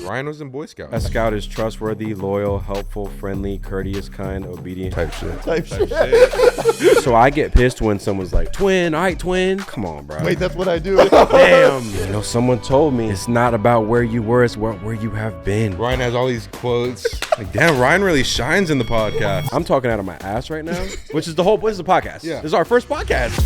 Rhinos and Boy Scouts. A scout is trustworthy, loyal, helpful, friendly, courteous, kind, obedient. Type shit. Type shit. So I get pissed when someone's like, twin, all right, twin. Come on, bro. Wait, that's what I do. Damn. You know, someone told me it's not about where you were, it's where you have been. Ryan has all these quotes. Like, damn, Ryan really shines in the podcast. I'm talking out of my ass right now, which is the whole, this is a podcast. Yeah. This is our first podcast.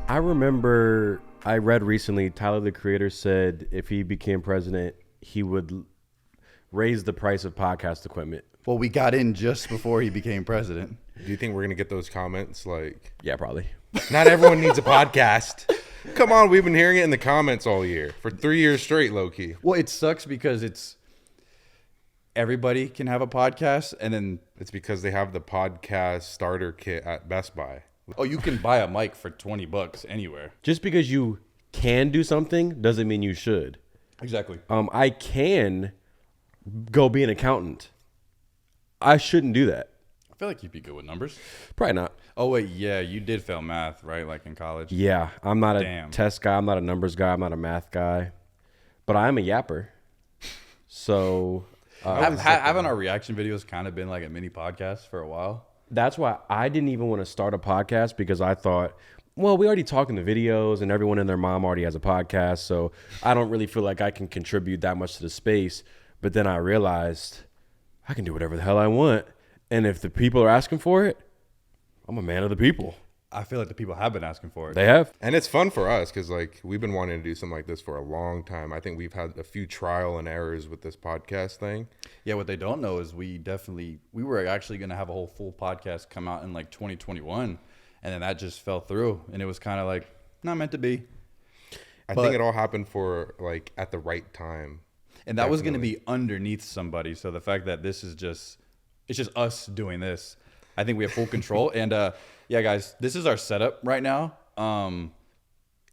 I remember I read recently Tyler, the Creator, said if he became president, he would raise the price of podcast equipment. Well, we got in just before he became president. Do you think we're going to get those comments? Like, Yeah, probably. not everyone needs a podcast. Come on, we've been hearing it in the comments all year. For 3 years straight, low-key. Well, it sucks because it's everybody can have a podcast, and then It's because they have the podcast starter kit at Best Buy. oh, you can buy a mic for $20 anywhere. Just because you can do something doesn't mean you should. Exactly. I can go be an accountant. I shouldn't do that. I feel like you'd be good with numbers. Probably not. Oh wait, yeah, you did fail math, right? Like in college. Yeah, I'm not a Damn. test guy. I'm not a numbers guy. I'm not a math guy. But I am a yapper. So Haven't our reaction videos kind of been like a mini podcast for a while? that's why I didn't even want to start a podcast, because I thought, well, we already talk in the videos and everyone and their mom already has a podcast. So I don't really feel like I can contribute that much to the space. But then I realized I can do whatever the hell I want. And if the people are asking for it, I'm a man of the people. I feel like the people have been asking for it. They have. And it's fun for us because, like, we've been wanting to do something like this for a long time. I think we've had a few trial and errors with this podcast thing. Yeah, what they don't know is we were actually going to have a whole full podcast come out in like 2021, and then that just fell through, and it was kind of like not meant to be. I think it all happened for, like, at the right time. And that was going to be underneath somebody. So the fact that this is it's just us doing this, I think we have full control. And yeah, guys, this is our setup right now.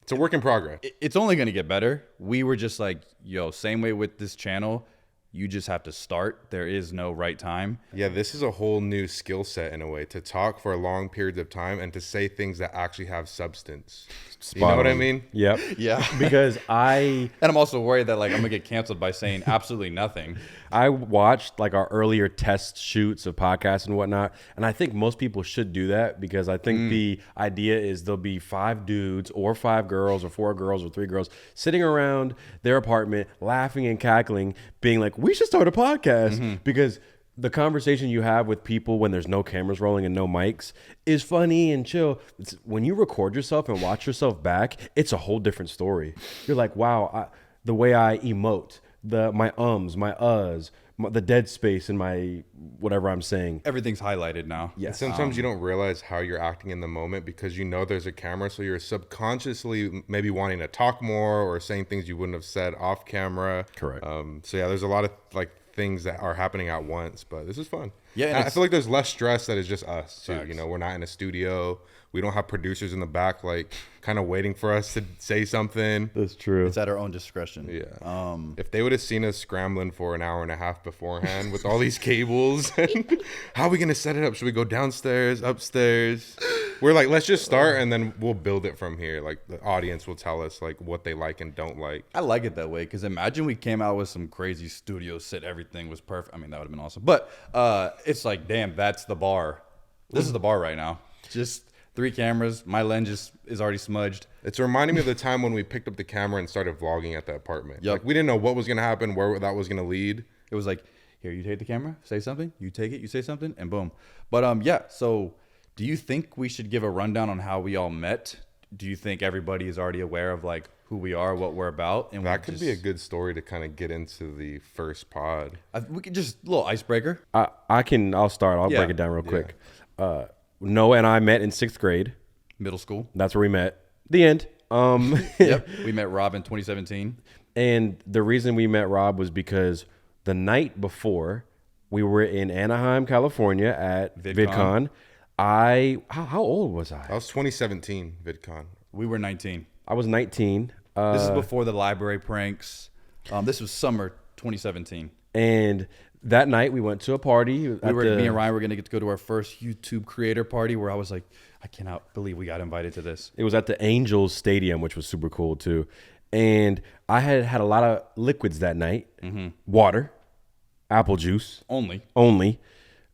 It's a work in progress. It's only going to get better. We were just like, yo, same way with this channel. You just have to start. There is no right time. Yeah, this is a whole new skill set in a way, to talk for long periods of time and to say things that actually have substance. You know what I mean? Yep. Yeah. Because And I'm also worried that like I'm gonna get canceled by saying absolutely nothing. I watched like our earlier test shoots of podcasts and whatnot, and I think most people should do that, because I think the idea is there'll be 5 dudes or 5 girls or 4 girls or 3 girls sitting around their apartment laughing and cackling, being like, we should start a podcast. Because the conversation you have with people when there's no cameras rolling and no mics is funny and chill. When you record yourself and watch yourself back, it's a whole different story. You're like, wow, the way I emote, my ums, my uhs, the dead space in my whatever I'm saying. Everything's highlighted now. Yes. Sometimes you don't realize how you're acting in the moment because you know there's a camera, so you're subconsciously maybe wanting to talk more or saying things you wouldn't have said off camera. Correct. So yeah, there's a lot of like things that are happening at once, but this is fun. Yeah, and And I feel like there's less stress that is just us too. Facts. You know, we're not in a studio. We don't have producers in the back like kind of waiting for us to say something. That's true. It's at our own discretion. Yeah. If they would have seen us scrambling for an hour and a half beforehand with all these cables, and how are we gonna set it up? Should we go downstairs, upstairs? We're like, let's just start and then we'll build it from here. Like the audience will tell us like what they like and don't like. I like it that way because imagine we came out with some crazy studio set, everything was perfect. I mean, that would have been awesome. But it's like, damn, that's the bar. This is the bar right now. Just 3 cameras. My lens is already smudged. It's reminding me of the time when we picked up the camera and started vlogging at the apartment. Yep. Like we didn't know what was gonna happen, where that was gonna lead. It was like, here, you take the camera, say something, you take it, you say something, and boom. But yeah, so do you think we should give a rundown on how we all met? Do you think everybody is already aware of like who we are, what we're about? And That could be a good story to kind of get into the first pod. we could just a little icebreaker. I'll start. I'll Yeah. break it down real quick. Noah and I met in 6th grade. Middle school. That's where we met. The end. Yep. We met Rob in 2017. And the reason we met Rob was because the night before we were in Anaheim, California at VidCon. How old was I? That was 2017 VidCon. We were 19. I was 19. This is before the library pranks. This was summer 2017. And That night we went to a party. Me and Ryan were gonna get to go to our first YouTube creator party, where I was like, I cannot believe we got invited to this. It was at the Angels Stadium, which was super cool too. And I had a lot of liquids that night. Water, apple juice. Only.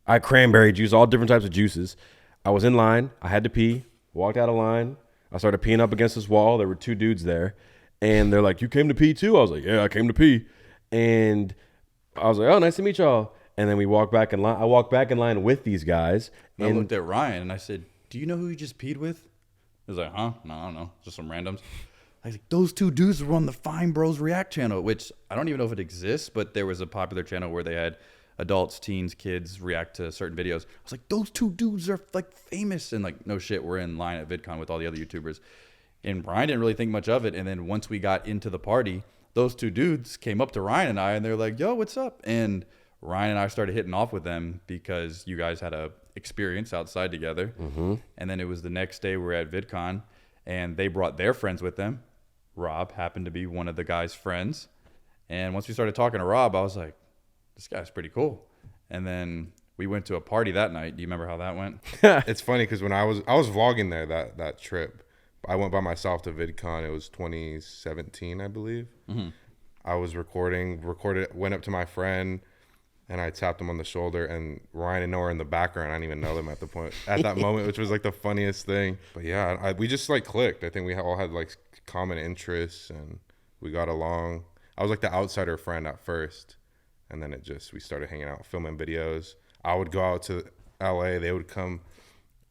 I had cranberry juice, all different types of juices. I was in line. I had to pee. Walked out of line. I started peeing up against this wall. There were 2 dudes there. And they're like, you came to pee too? I was like, yeah, I came to pee. And I was like, oh, nice to meet y'all. And then we walked back in line. I walked back in line with these guys. And I looked at Ryan and I said, do you know who you just peed with? He was like, huh? No, I don't know. Just some randoms. I was like, those 2 dudes were on the Fine Bros React channel, which I don't even know if it exists, but there was a popular channel where they had adults, teens, kids react to certain videos. I was like, those 2 dudes are like famous. And like, no shit, we're in line at VidCon with all the other YouTubers. And Ryan didn't really think much of it. And then once we got into the party, those 2 dudes came up to Ryan and I, and they're like, yo, what's up? And Ryan and I started hitting off with them because you guys had a experience outside together. And then it was the next day we were at VidCon, and they brought their friends with them. Rob happened to be one of the guys' friends. And once we started talking to Rob, I was like, this guy's pretty cool. And then we went to a party that night. Do you remember how that went? It's funny because when I was vlogging there that trip, I went by myself to VidCon. It was 2017, I believe. I was recorded, went up to my friend, and I tapped him on the shoulder, and Ryan and Noah were in the background. I didn't even know them at that moment, which was like the funniest thing. But yeah, we just like clicked. I think we all had like common interests, and we got along. I was like the outsider friend at first, and then we started hanging out, filming videos. I would go out to LA. They would come.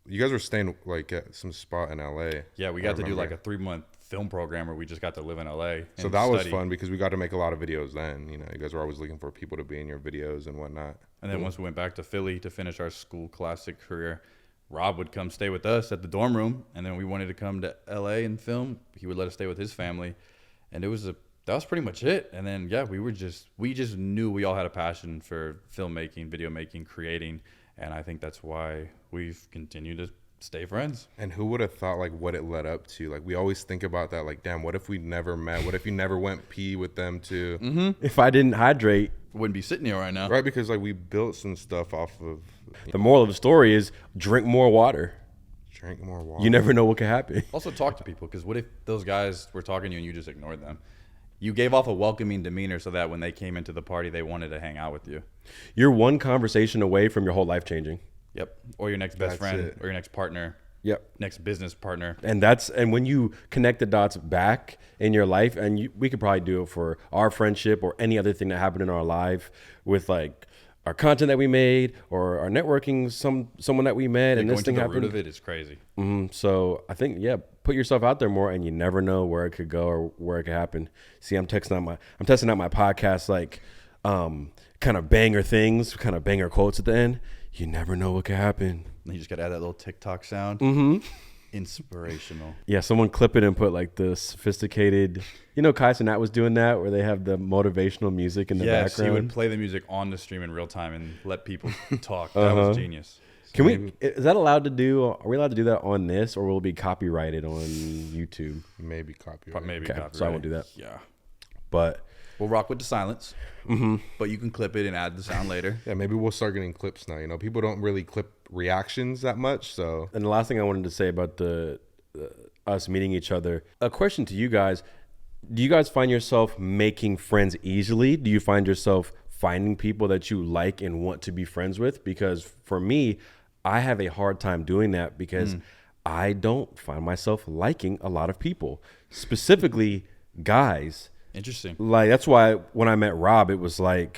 You guys were staying like at some spot in LA. Yeah, we got to do like a 3-month film program where we just got to live in LA. So that was fun because we got to make a lot of videos then. You know, you guys were always looking for people to be in your videos and whatnot. And then once we went back to Philly to finish our school classic career, Rob would come stay with us at the dorm room. And then we wanted to come to LA and film. He would let us stay with his family. And that was pretty much it. And then, yeah, we just knew we all had a passion for filmmaking, video making, creating. And I think that's why we've continued to stay friends. And who would have thought like what it led up to? Like we always think about that, like, damn, what if we never met? What if you never went pee with them too? If I didn't hydrate, Wouldn't be sitting here right now. Right, because like we built some stuff off of. the moral of the story is drink more water. Drink more water. You never know what could happen. Also talk to people, because what if those guys were talking to you and you just ignored them? You gave off a welcoming demeanor so that when they came into the party, they wanted to hang out with you. You're one conversation away from your whole life changing. Yep. Or your next best That's friend, it. or your next partner. Yep. Next business partner. And when you connect the dots back in your life, and we could probably do it for our friendship or any other thing that happened in our life with like our content that we made or our networking, someone that we met, and Going this to thing the happened. root of it is crazy. So I think, yeah, put yourself out there more, and you never know where it could go or where it could happen. See, I'm testing out my podcast, like kind of banger things, kind of banger quotes at the end. You never know what could happen. And you just got to add that little TikTok sound. Inspirational. Yeah, someone clip it and put like the sophisticated, Kai Cenat was doing that where they have the motivational music in the Yes, background. he would play the music on the stream in real time and let people talk. That was genius. Is that allowed to do? Are we allowed to do that on this, or will it be copyrighted on YouTube? Maybe copyright. Maybe Okay, copyright. so I won't do that. Yeah. But We'll rock with the silence. But you can clip it and add the sound later. Yeah, maybe we'll start getting clips now. People don't really clip reactions that much, so. and the last thing I wanted to say about the us meeting each other, a question to you guys: do you guys find yourself making friends easily? Do you find yourself finding people that you like and want to be friends with? Because for me, I have a hard time doing that because I don't find myself liking a lot of people, specifically guys. Interesting. Like, that's why when I met Rob, I'm going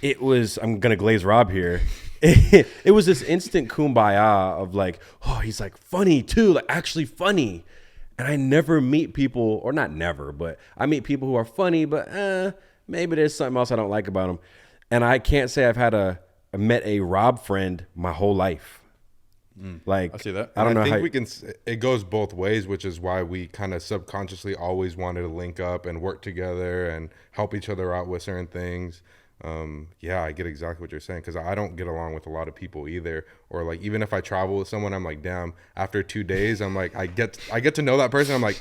to glaze Rob here. It was this instant kumbaya of like, oh, he's like funny too, like actually funny. And I never meet people, or not never, but I meet people who are funny, but maybe there's something else I don't like about them. And I can't say I've met a Rob friend my whole life. Like, I see that. I don't know I think how we can. It goes both ways, which is why we kind of subconsciously always wanted to link up and work together and help each other out with certain things. Yeah, I get exactly what you're saying, because I don't get along with a lot of people either. Or like, even if I travel with someone, I'm like, damn. After 2 days, I'm like, I get to know that person. I'm like,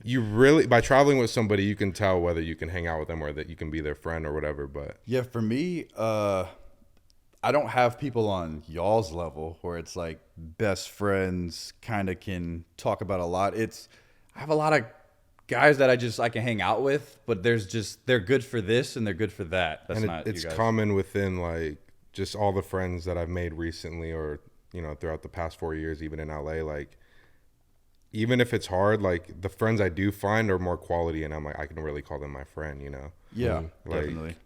you really, by traveling with somebody, you can tell whether you can hang out with them or that you can be their friend or whatever. But Yeah, for me, I don't have people on y'all's level where it's like best friends kind of can talk about a lot. I have a lot of guys that I can hang out with, but they're good for this and they're good for that. That's not it's you guys. common within like just all the friends that I've made recently or, throughout the past 4 years, even in LA, like, even if it's hard, like the friends I do find are more quality and I'm like, I can really call them my friend, Yeah, Like, definitely.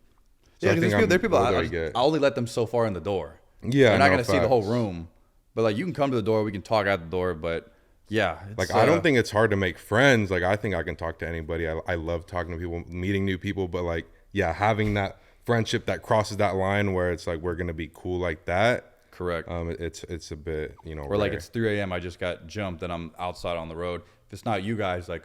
so Yeah, I think because there are people I I only let them so far in the door. Yeah, they're not no, gonna see the whole facts. room, but like you can come to the door, we can talk at the door. But yeah, Like, I don't think it's hard to make friends. Like, I think I can talk to anybody. I love talking to people, meeting new people. But, like, yeah, having that friendship that crosses that line where it's like we're going to be cool like that. correct. It's a bit, Or like rare. it's 3 a.m. I just got jumped and I'm outside on the road. If it's not you guys, like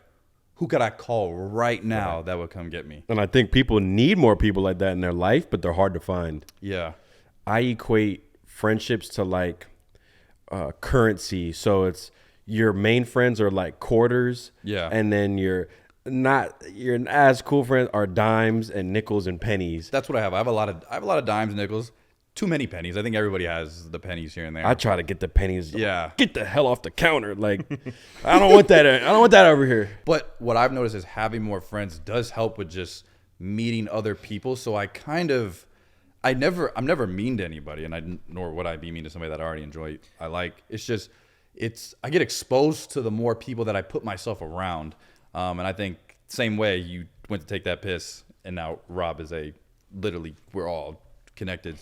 who could I call right now that would come get me? And I think people need more people like that in their life, but they're hard to find. Yeah, I equate friendships to like currency. So it's your main friends are like quarters. Yeah. And then your as cool friends are dimes and nickels and pennies. that's what I have. I have a lot of dimes, nickels, too many pennies. I think everybody has the pennies here and there. I try to get the pennies. Yeah. Get the hell off the counter. Like, I don't want that. I don't want that over here. But what I've noticed is having more friends does help with just meeting other people. So I'm never mean to anybody, and nor would I be mean to somebody that I already enjoy. It's just, I get exposed to the more people that I put myself around. And I think same way you went to take that piss, and now Rob is literally we're all connected.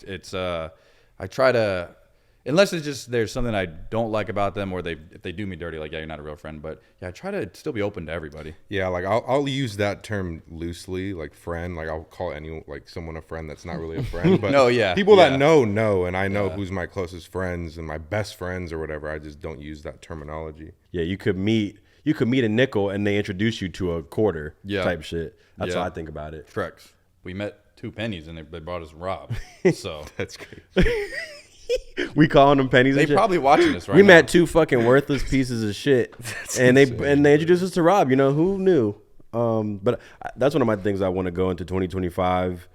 I try to, unless it's just there's something I don't like about them or if they do me dirty, like, yeah, you're not a real friend. But yeah, I try to still be open to everybody. Yeah, like I'll use that term loosely, like friend. Like I'll call someone a friend that's not really a friend. But No, yeah, people yeah. that know, and I know who's my closest friends and my best friends or whatever. I just don't use that terminology. Yeah, you could meet a nickel and they introduce you to a quarter type shit. That's Yeah. how I think about it. Correct. We met 2 pennies and they brought us Rob. So That's great. We calling them pennies. they and shit. probably watching this right We now. met 2 fucking worthless pieces of shit, and they introduced us to Rob. Who knew? But that's one of my things I want to go into 2025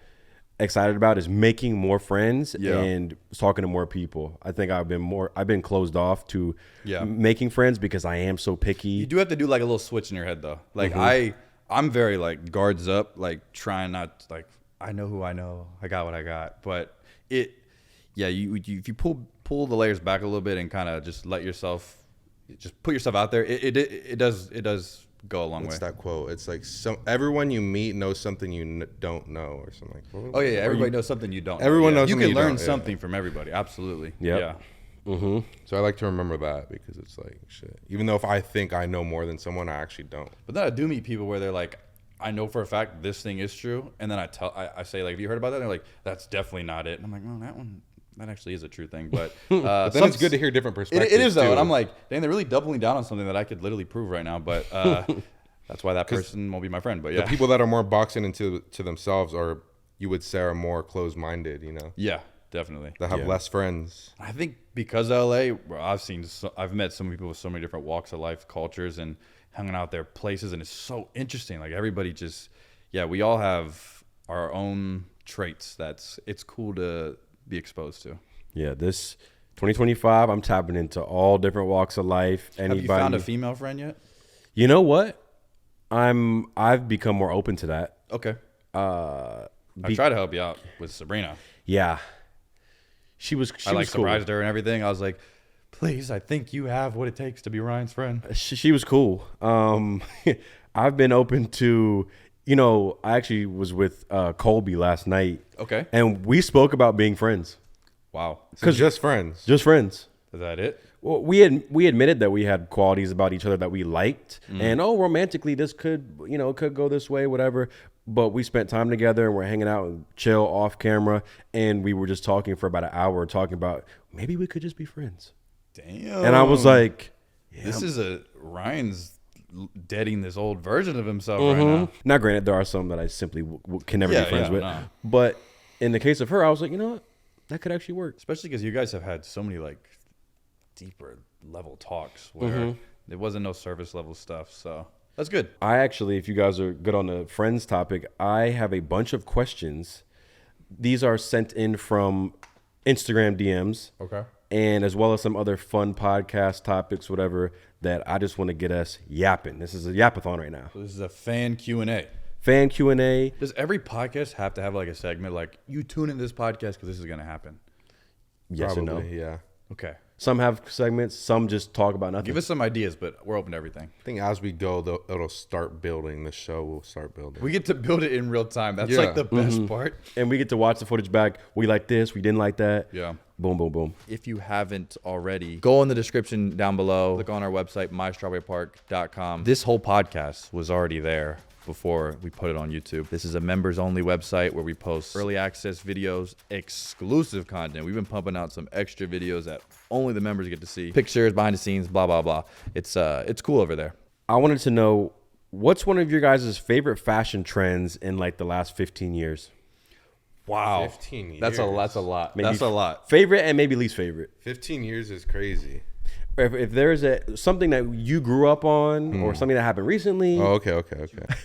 excited about is making more friends and talking to more people. I think I've been closed off to making friends because I am so picky. You do have to do like a little switch in your head though. Like I'm very like guards up, like trying not like I know who I know, I got what I got. But if you pull the layers back a little bit and kind of just let yourself just put yourself out there, it does go a long What's way. that quote? It's like everyone you meet knows something you don't know or something. Oh yeah, everybody knows something you don't know. Everyone knows you something can you learn don't, yeah. something from everybody. Absolutely. Yep. Yeah. So I like to remember that because it's like shit. Even though if I think I know more than someone, I actually don't. But then I do meet people where they're like, I know for a fact this thing is true, and then I say like, have you heard about that? And they're like, that's definitely not it. And I'm like, no, that actually is a true thing. But, But then it's good to hear different perspectives. it is though, too. and I'm like, dang, they're really doubling down on something that I could literally prove right now. But that's why that person won't be my friend. But yeah, the people that are more boxing into themselves are, you would say, are more closed-minded. yeah, definitely. That have less friends. I think because of LA, where I've met some people with so many different walks of life, cultures, and hanging out their places, and it's so interesting. Like everybody we all have our own traits. It's cool to be exposed to. Yeah, this 2025, I'm tapping into all different walks of life. Have you found a female friend yet? You know what? I've become more open to that. Okay. I tried to help you out with Sabrina. Yeah. She was cool. Surprised her and everything. I was like, please, I think you have what it takes to be Ryan's friend. She was cool. I've been open to, I actually was with Colby last night. Okay. And we spoke about being friends. Wow. So just friends. Just friends. Is that it? Well, we admitted that we had qualities about each other that we liked, and romantically this could go this way, whatever. But we spent time together and we're hanging out and chill off camera, and we were just talking for about an hour, talking about maybe we could just be friends. Damn. And I was like, this is Ryan's deading this old version of himself right now. Now, granted, there are some that I simply can never be friends with, but in the case of her, I was like, you know what, that could actually work. Especially because you guys have had so many like deeper level talks where there wasn't no surface level stuff. So That's good. I actually, if you guys are good on the friends topic, I have a bunch of questions. These are sent in from Instagram DMs. Okay. And as well as some other fun podcast topics, whatever, that I just want to get us yapping. This is a yapathon right now. So this is a fan Q&A. Fan Q&A. Does every podcast have to have like a segment like you tune in this podcast because this is going to happen? Yes or no? Yeah. Okay. Some have segments, some just talk about nothing. Give us some ideas, but we're open to everything. I think as we go, it'll start building. The show will start building. We get to build it in real time. That's Yeah. like the best part. And we get to watch the footage back. We like this, we didn't like that. Yeah. Boom, boom, boom. If you haven't already, go in the description down below. Click on our website, mystrawberrypark.com. This whole podcast was already there before we put it on YouTube. This is a members only website where we post early access videos, exclusive content. We've been pumping out some extra videos that only the members get to see. Pictures, behind the scenes, blah, blah, blah. It's cool over there. I wanted to know, what's one of your guys' favorite fashion trends in like the last 15 years? Wow. 15 years. That's a lot. Maybe That's a lot. Favorite and maybe least favorite. 15 years is crazy. If there's something that you grew up on or something that happened recently. Oh, okay.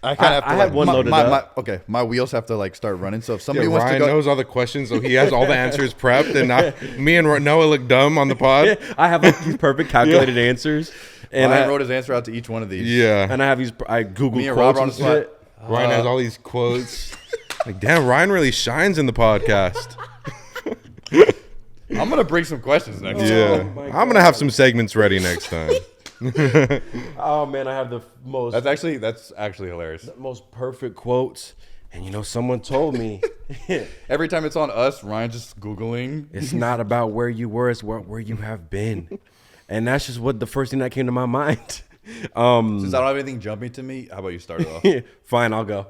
I kind of have to I had one loaded up. My wheels have to like start running. So if somebody Yeah, wants Ryan to go, knows all the questions, so he has all the answers prepped, and me and Noah look dumb on the pod. I have like these perfect calculated answers. And Ryan I wrote his answer out to each one of these. Yeah, and I have these, I Google Me and quotes Rob and on the spot. shit. Ryan has all these quotes. Like, damn, Ryan really shines in the podcast. I'm gonna bring some questions next time. Yeah, my I'm gonna have some segments ready next time. Oh man, I have the most That's actually hilarious. most perfect quotes. And you know, someone told me Every time it's on us, Ryan just Googling. it's not about where you were, it's where you have been. And that's just what the first thing that came to my mind. Since I don't have anything jumping to me, how about you start it off? Fine, I'll go.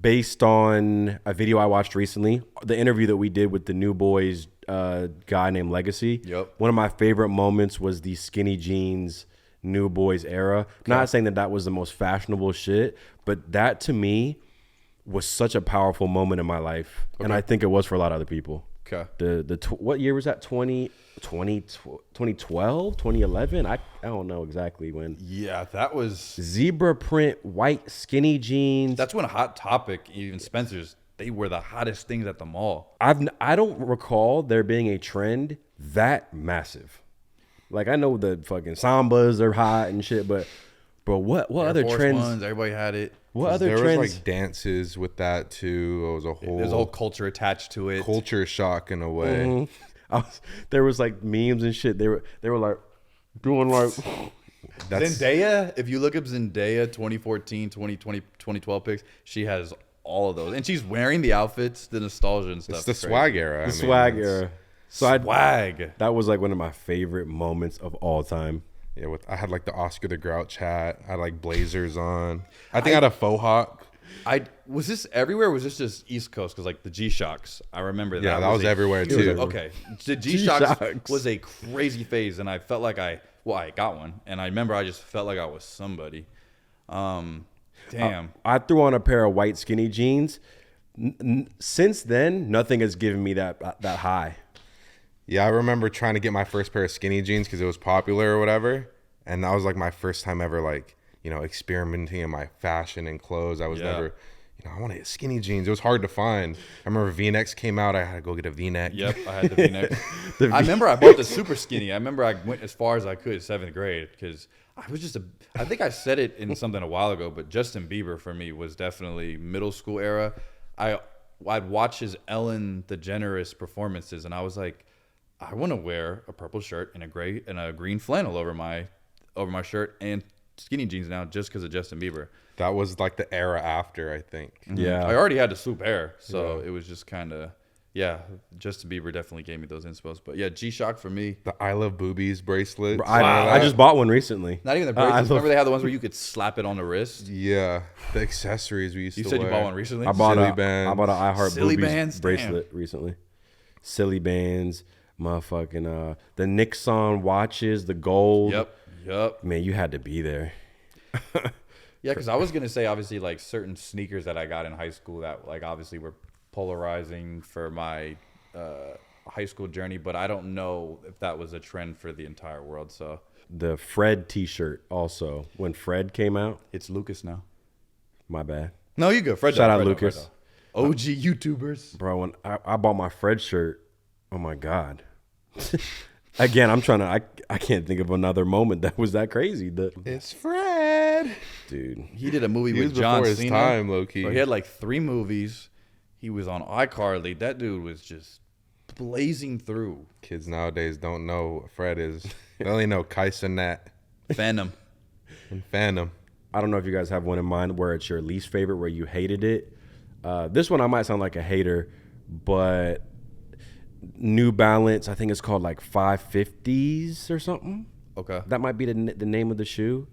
Based on a video I watched recently, the interview that we did with the New Boys guy named Legacy. Yep. One of my favorite moments was the skinny jeans New Boys era. Not saying that was the most fashionable shit, but that to me was such a powerful moment in my life. And I think it was for a lot of other people. Okay. What year was that? 2012, 2011? I don't know exactly when. Yeah, that was. Zebra print, white skinny jeans. That's when Hot Topic, even Spencer's, they were the hottest things at the mall. I don't recall there being a trend that massive. Like, I know the fucking Sambas are hot and shit, but what Air other Force trends? Ones, everybody had it. What other There trends? was like dances with that too. It was a There's a whole culture attached to it. culture shock in a way. There was like memes and shit. They were like doing like That's Zendaya, if you look up Zendaya 2014, 2020, 2012 pics, she has all of those. And she's wearing the outfits, the nostalgia and stuff. it's the Crazy. swag era. the swag era. So Swag. that was like one of my favorite moments of all time. Yeah, I had like the Oscar the Grouch hat. I had like blazers on. I think I had a faux hawk. Was this everywhere or was this just East Coast? Because like the G-Shocks, I remember that. Yeah, that was everywhere was too. everywhere. Okay. The G-Shocks G-Shocks. was a crazy phase, and I felt like I got one. And I remember I just felt like I was somebody. Damn. I threw on a pair of white skinny jeans. Since then, nothing has given me that high. Yeah, I remember trying to get my first pair of skinny jeans because it was popular or whatever, and that was like my first time ever like experimenting in my fashion and clothes. I was never, I want to get skinny jeans. It was hard to find. I remember V-necks came out. I had to go get a V-neck. Yep, I had the V-neck. I remember I bought the super skinny. I remember I went as far as I could 7th grade because I was I think I said it in something a while ago, but Justin Bieber for me was definitely middle school era. I'd watch his Ellen DeGeneres performances, and I was like, I want to wear a purple shirt and a green flannel over my shirt and skinny jeans now just because of Justin Bieber. That was like the era after, I think. Yeah. I already had the swoop hair, so it was just kind of, Justin Bieber definitely gave me those inspos. But yeah, G-Shock for me. The I Love Boobies bracelets. I just bought one recently. Not even the bracelets. Remember they had the ones where you could slap it on the wrist? Yeah, the accessories we used to You wear. said you bought one recently? I bought Silly an bands. I Heart Silly Boobies bands? bracelet recently. Silly bands, motherfucking the Nixon watches, the gold. Yep. Man, you had to be there. Yeah, because I was gonna say obviously like certain sneakers that I got in high school that like obviously were polarizing for my high school journey, but I don't know if that was a trend for the entire world. So The Fred T-shirt also. When Fred came out, it's Lucas now. my bad. No, you go. Fred. Shout out Fred, Lucas. Fred. OG YouTubers. Bro, when I bought my Fred shirt, oh my God. Again, I can't think of another moment that was that crazy. It's Fred. Dude. He did a movie He with was John before his Cena. time, low-key. Bro, he had like 3 movies. He was on iCarly. That dude was just blazing through. Kids nowadays don't know what Fred is. They only know Kaiser Phantom. and Phantom. I don't know if you guys have one in mind where it's your least favorite, where you hated it. This one I might sound like a hater, but New Balance, I think it's called like 550s or something. Okay. That might be the name of the shoe.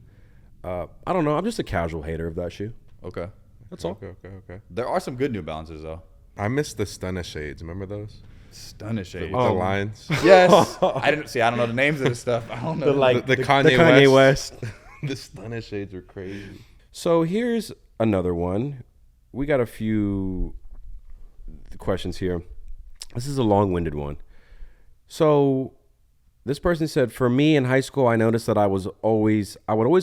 I don't know. I'm just a casual hater of that shoe. Okay. That's all. Okay. There are some good New Balances though. I miss the Stunna shades. Remember those? Stunning shades. With the lines. Yes. I don't know the names of this stuff. I don't know. The Kanye West. The Stunna shades are crazy. So here's another one. We got a few questions here. This is a long-winded one. So this person said, for me in high school, I noticed that I would always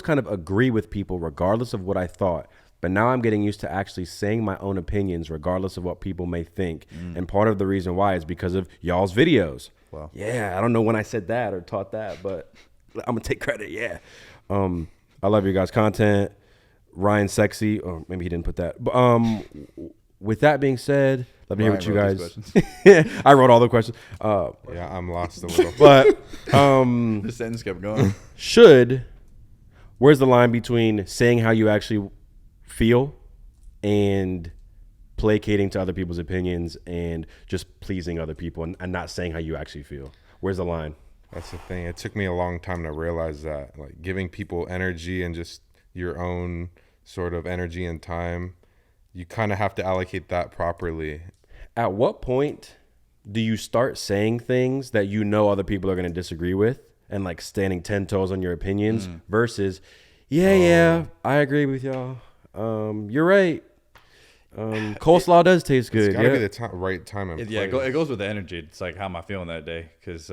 kind of agree with people regardless of what I thought. But now I'm getting used to actually saying my own opinions regardless of what people may think. And part of the reason why is because of y'all's videos. Wow. Yeah, I don't know when I said that or taught that, but I'm going to take credit. Yeah. I love your guys' content. Ryan Sexy, or maybe he didn't put that. But with that being said, love to hear what you guys. I wrote all the questions. Yeah, I'm lost a little. But The sentence kept going. where's the line between saying how you actually feel and placating to other people's opinions and just pleasing other people and not saying how you actually feel? Where's the line? That's the thing. It took me a long time to realize that, like, giving people energy and just your own sort of energy and time, you kind of have to allocate that properly. At what point do you start saying things that you know other people are going to disagree with and like standing 10 toes on your opinions versus, yeah, I agree with y'all. You're right. Coleslaw does taste good. It's got to be the right time and place. Yeah, it goes with the energy. It's like, how am I feeling that day? Because,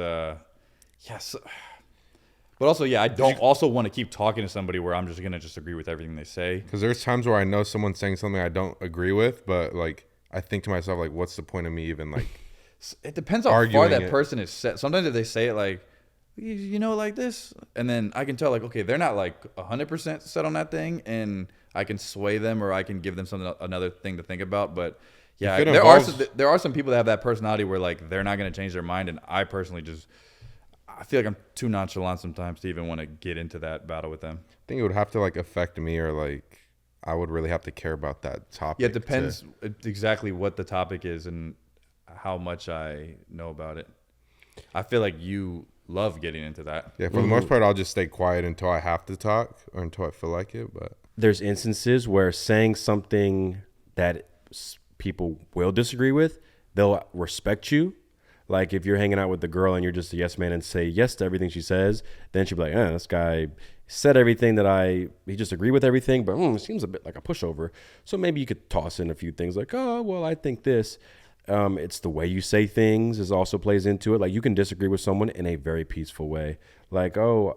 yes. But also, I don't also want to keep talking to somebody where I'm just going to just agree with everything they say. Because there's times where I know someone's saying something I don't agree with, but like I think to myself, like, what's the point of me even like It depends how far that person is set. Sometimes if they say it like, you know, like this, and then I can tell like, okay, they're not like 100% set on that thing, and I can sway them or I can give them another thing to think about. But yeah, there are some people that have that personality where like they're not going to change their mind, and I personally I feel like I'm too nonchalant sometimes to even want to get into that battle with them. I think it would have to like affect me, or like I would really have to care about that topic. Yeah, it depends exactly what the topic is and how much I know about it. I feel like you love getting into that. Yeah, for the most part, I'll just stay quiet until I have to talk or until I feel like it. But there's instances where saying something that people will disagree with, they'll respect you. Like if you're hanging out with the girl and you're just a yes man and say yes to everything she says, then she'll be like, this guy said everything he just agreed with everything, but it seems a bit like a pushover. So maybe you could toss in a few things like, oh, well, I think this. It's the way you say things is also plays into it. Like you can disagree with someone in a very peaceful way. Like, oh,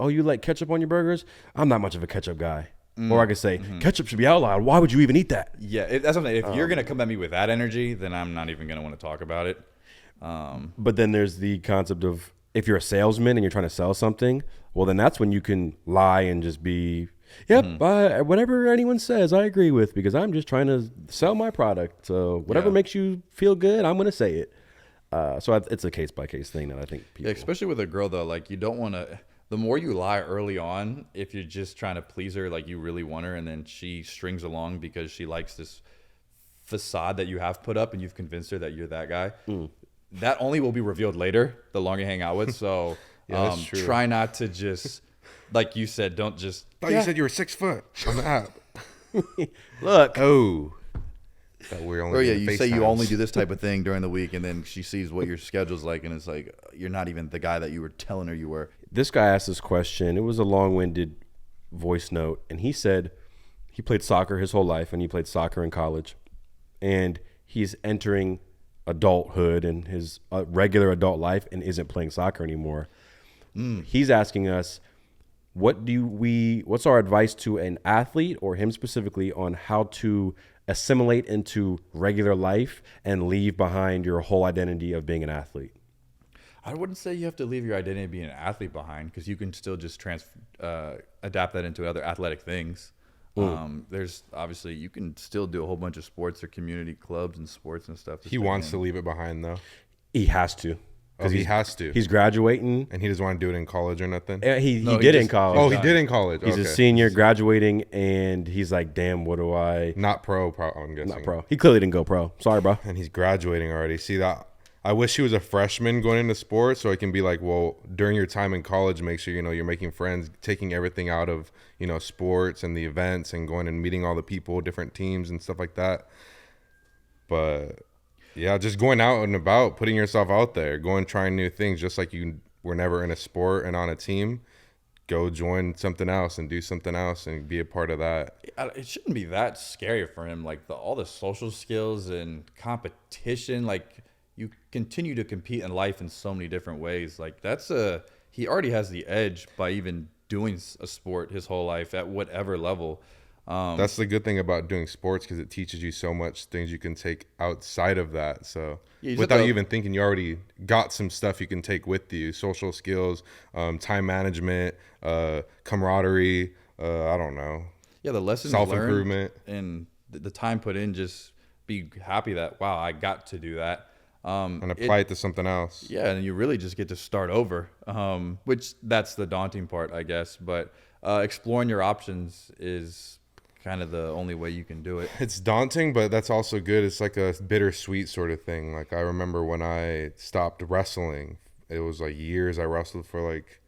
you like ketchup on your burgers? I'm not much of a ketchup guy. Or I could say, ketchup should be outlawed. Why would you even eat that? Yeah, that's something. If you're going to come at me with that energy, then I'm not even going to want to talk about it. But then there's the concept of if you're a salesman and you're trying to sell something, well, then that's when you can lie and just be, whatever anyone says, I agree with because I'm just trying to sell my product. So whatever makes you feel good, I'm going to say it. So it's a case-by-case thing that I think people... Yeah, especially with a girl, though, like you don't want to... The more you lie early on, if you're just trying to please her, like you really want her, and then she strings along because she likes this facade that you have put up and you've convinced her that you're that guy, that only will be revealed later, the longer you hang out with. So that's true. Try not to just, like you said, don't just... thought you said you were 6 foot on the app. Look. Oh. That we're only you say you only do this type of thing during the week, and then she sees what your schedule's like, and it's like, you're not even the guy that you were telling her you were. This guy asked this question. It was a long-winded voice note, and he said he played soccer his whole life, and he played soccer in college, and he's entering adulthood and his regular adult life and isn't playing soccer anymore. He's asking us, what's our advice to an athlete or him specifically on how to assimilate into regular life and leave behind your whole identity of being an athlete? I wouldn't say you have to leave your identity of being an athlete behind, because you can still just adapt that into other athletic things. There's obviously, you can still do a whole bunch of sports or community clubs and sports and stuff. He wants to leave it behind though. He has to. Oh, he has to. He's graduating. And he doesn't want to do it in college or nothing? He did in college. Oh, he did in college. He's a senior graduating, and he's like, damn, what do I... Not pro, I'm guessing. Not pro. He clearly didn't go pro. Sorry, bro. And he's graduating already. See, that I wish he was a freshman going into sports, so I can be like, well, during your time in college, make sure, you're making friends, taking everything out of, sports and the events and going and meeting all the people, different teams and stuff like that. But... yeah, just going out and about, putting yourself out there, going trying new things, just like you were never in a sport and on a team. Go join something else and do something else and be a part of that. It shouldn't be that scary for him. Like all the social skills and competition, like you continue to compete in life in so many different ways. Like he already has the edge by even doing a sport his whole life at whatever level. That's the good thing about doing sports, because it teaches you so much things you can take outside of that. So without you even thinking, you already got some stuff you can take with you: social skills, time management, camaraderie. I don't know. Yeah, the lessons self-improvement and the time put in. Just be happy that, wow, I got to do that. And apply it to something else. Yeah, and you really just get to start over, which that's the daunting part, I guess. But exploring your options is kind of the only way you can do it. It's daunting, but that's also good. It's like a bittersweet sort of thing. Like I remember when I stopped wrestling, it was like years. I wrestled for like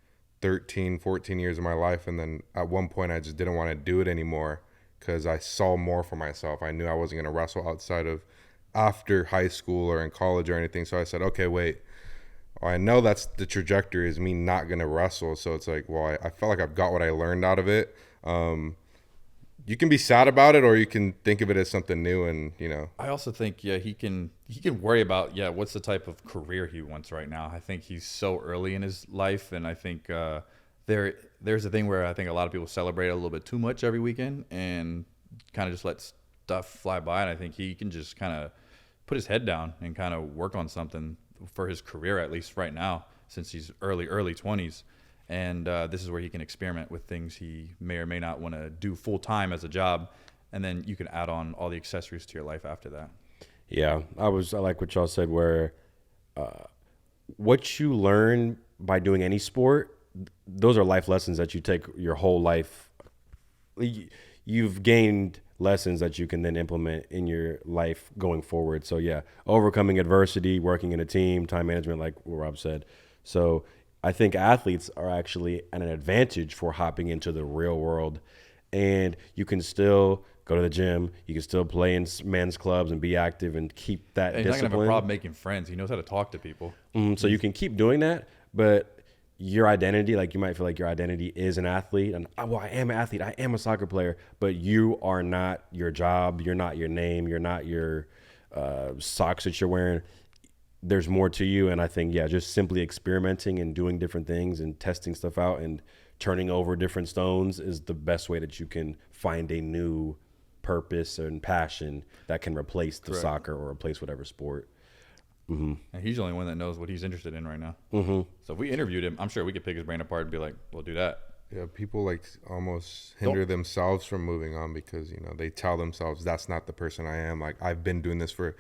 13, 14 years of my life. And then at one point I just didn't want to do it anymore because I saw more for myself. I knew I wasn't going to wrestle outside of after high school or in college or anything. So I said, okay, wait. I know that's the trajectory is me not going to wrestle. So it's like, well, I felt like I've got what I learned out of it. You can be sad about it, or you can think of it as something new. And I also think he can worry about what's the type of career he wants right now. I think he's so early in his life, and I think there's a thing where I think a lot of people celebrate a little bit too much every weekend and kind of just let stuff fly by. And I think he can just kind of put his head down and kind of work on something for his career, at least right now, since he's early 20s. And this is where he can experiment with things he may or may not want to do full time as a job, and then you can add on all the accessories to your life after that. Yeah, I like what y'all said, where what you learn by doing any sport, those are life lessons that you take your whole life. You've gained lessons that you can then implement in your life going forward. So yeah, overcoming adversity, working in a team, time management, like what Rob said. So I think athletes are actually at an advantage for hopping into the real world, and you can still go to the gym. You can still play in men's clubs and be active and keep that discipline. He's not going to have a problem making friends. He knows how to talk to people. So you can keep doing that, but your identity, like you might feel like your identity is an athlete, and I am an athlete. I am a soccer player, but you are not your job. You're not your name. You're not your socks that you're wearing. There's more to you, and I think just simply experimenting and doing different things and testing stuff out and turning over different stones is the best way that you can find a new purpose and passion that can replace the soccer or replace whatever sport. Mm-hmm. And he's the only one that knows what he's interested in right now. Mm-hmm. So if we interviewed him, I'm sure we could pick his brain apart and be like, we'll do that. Yeah, people like almost hinder themselves from moving on because, they tell themselves that's not the person I am. Like, I've been doing this for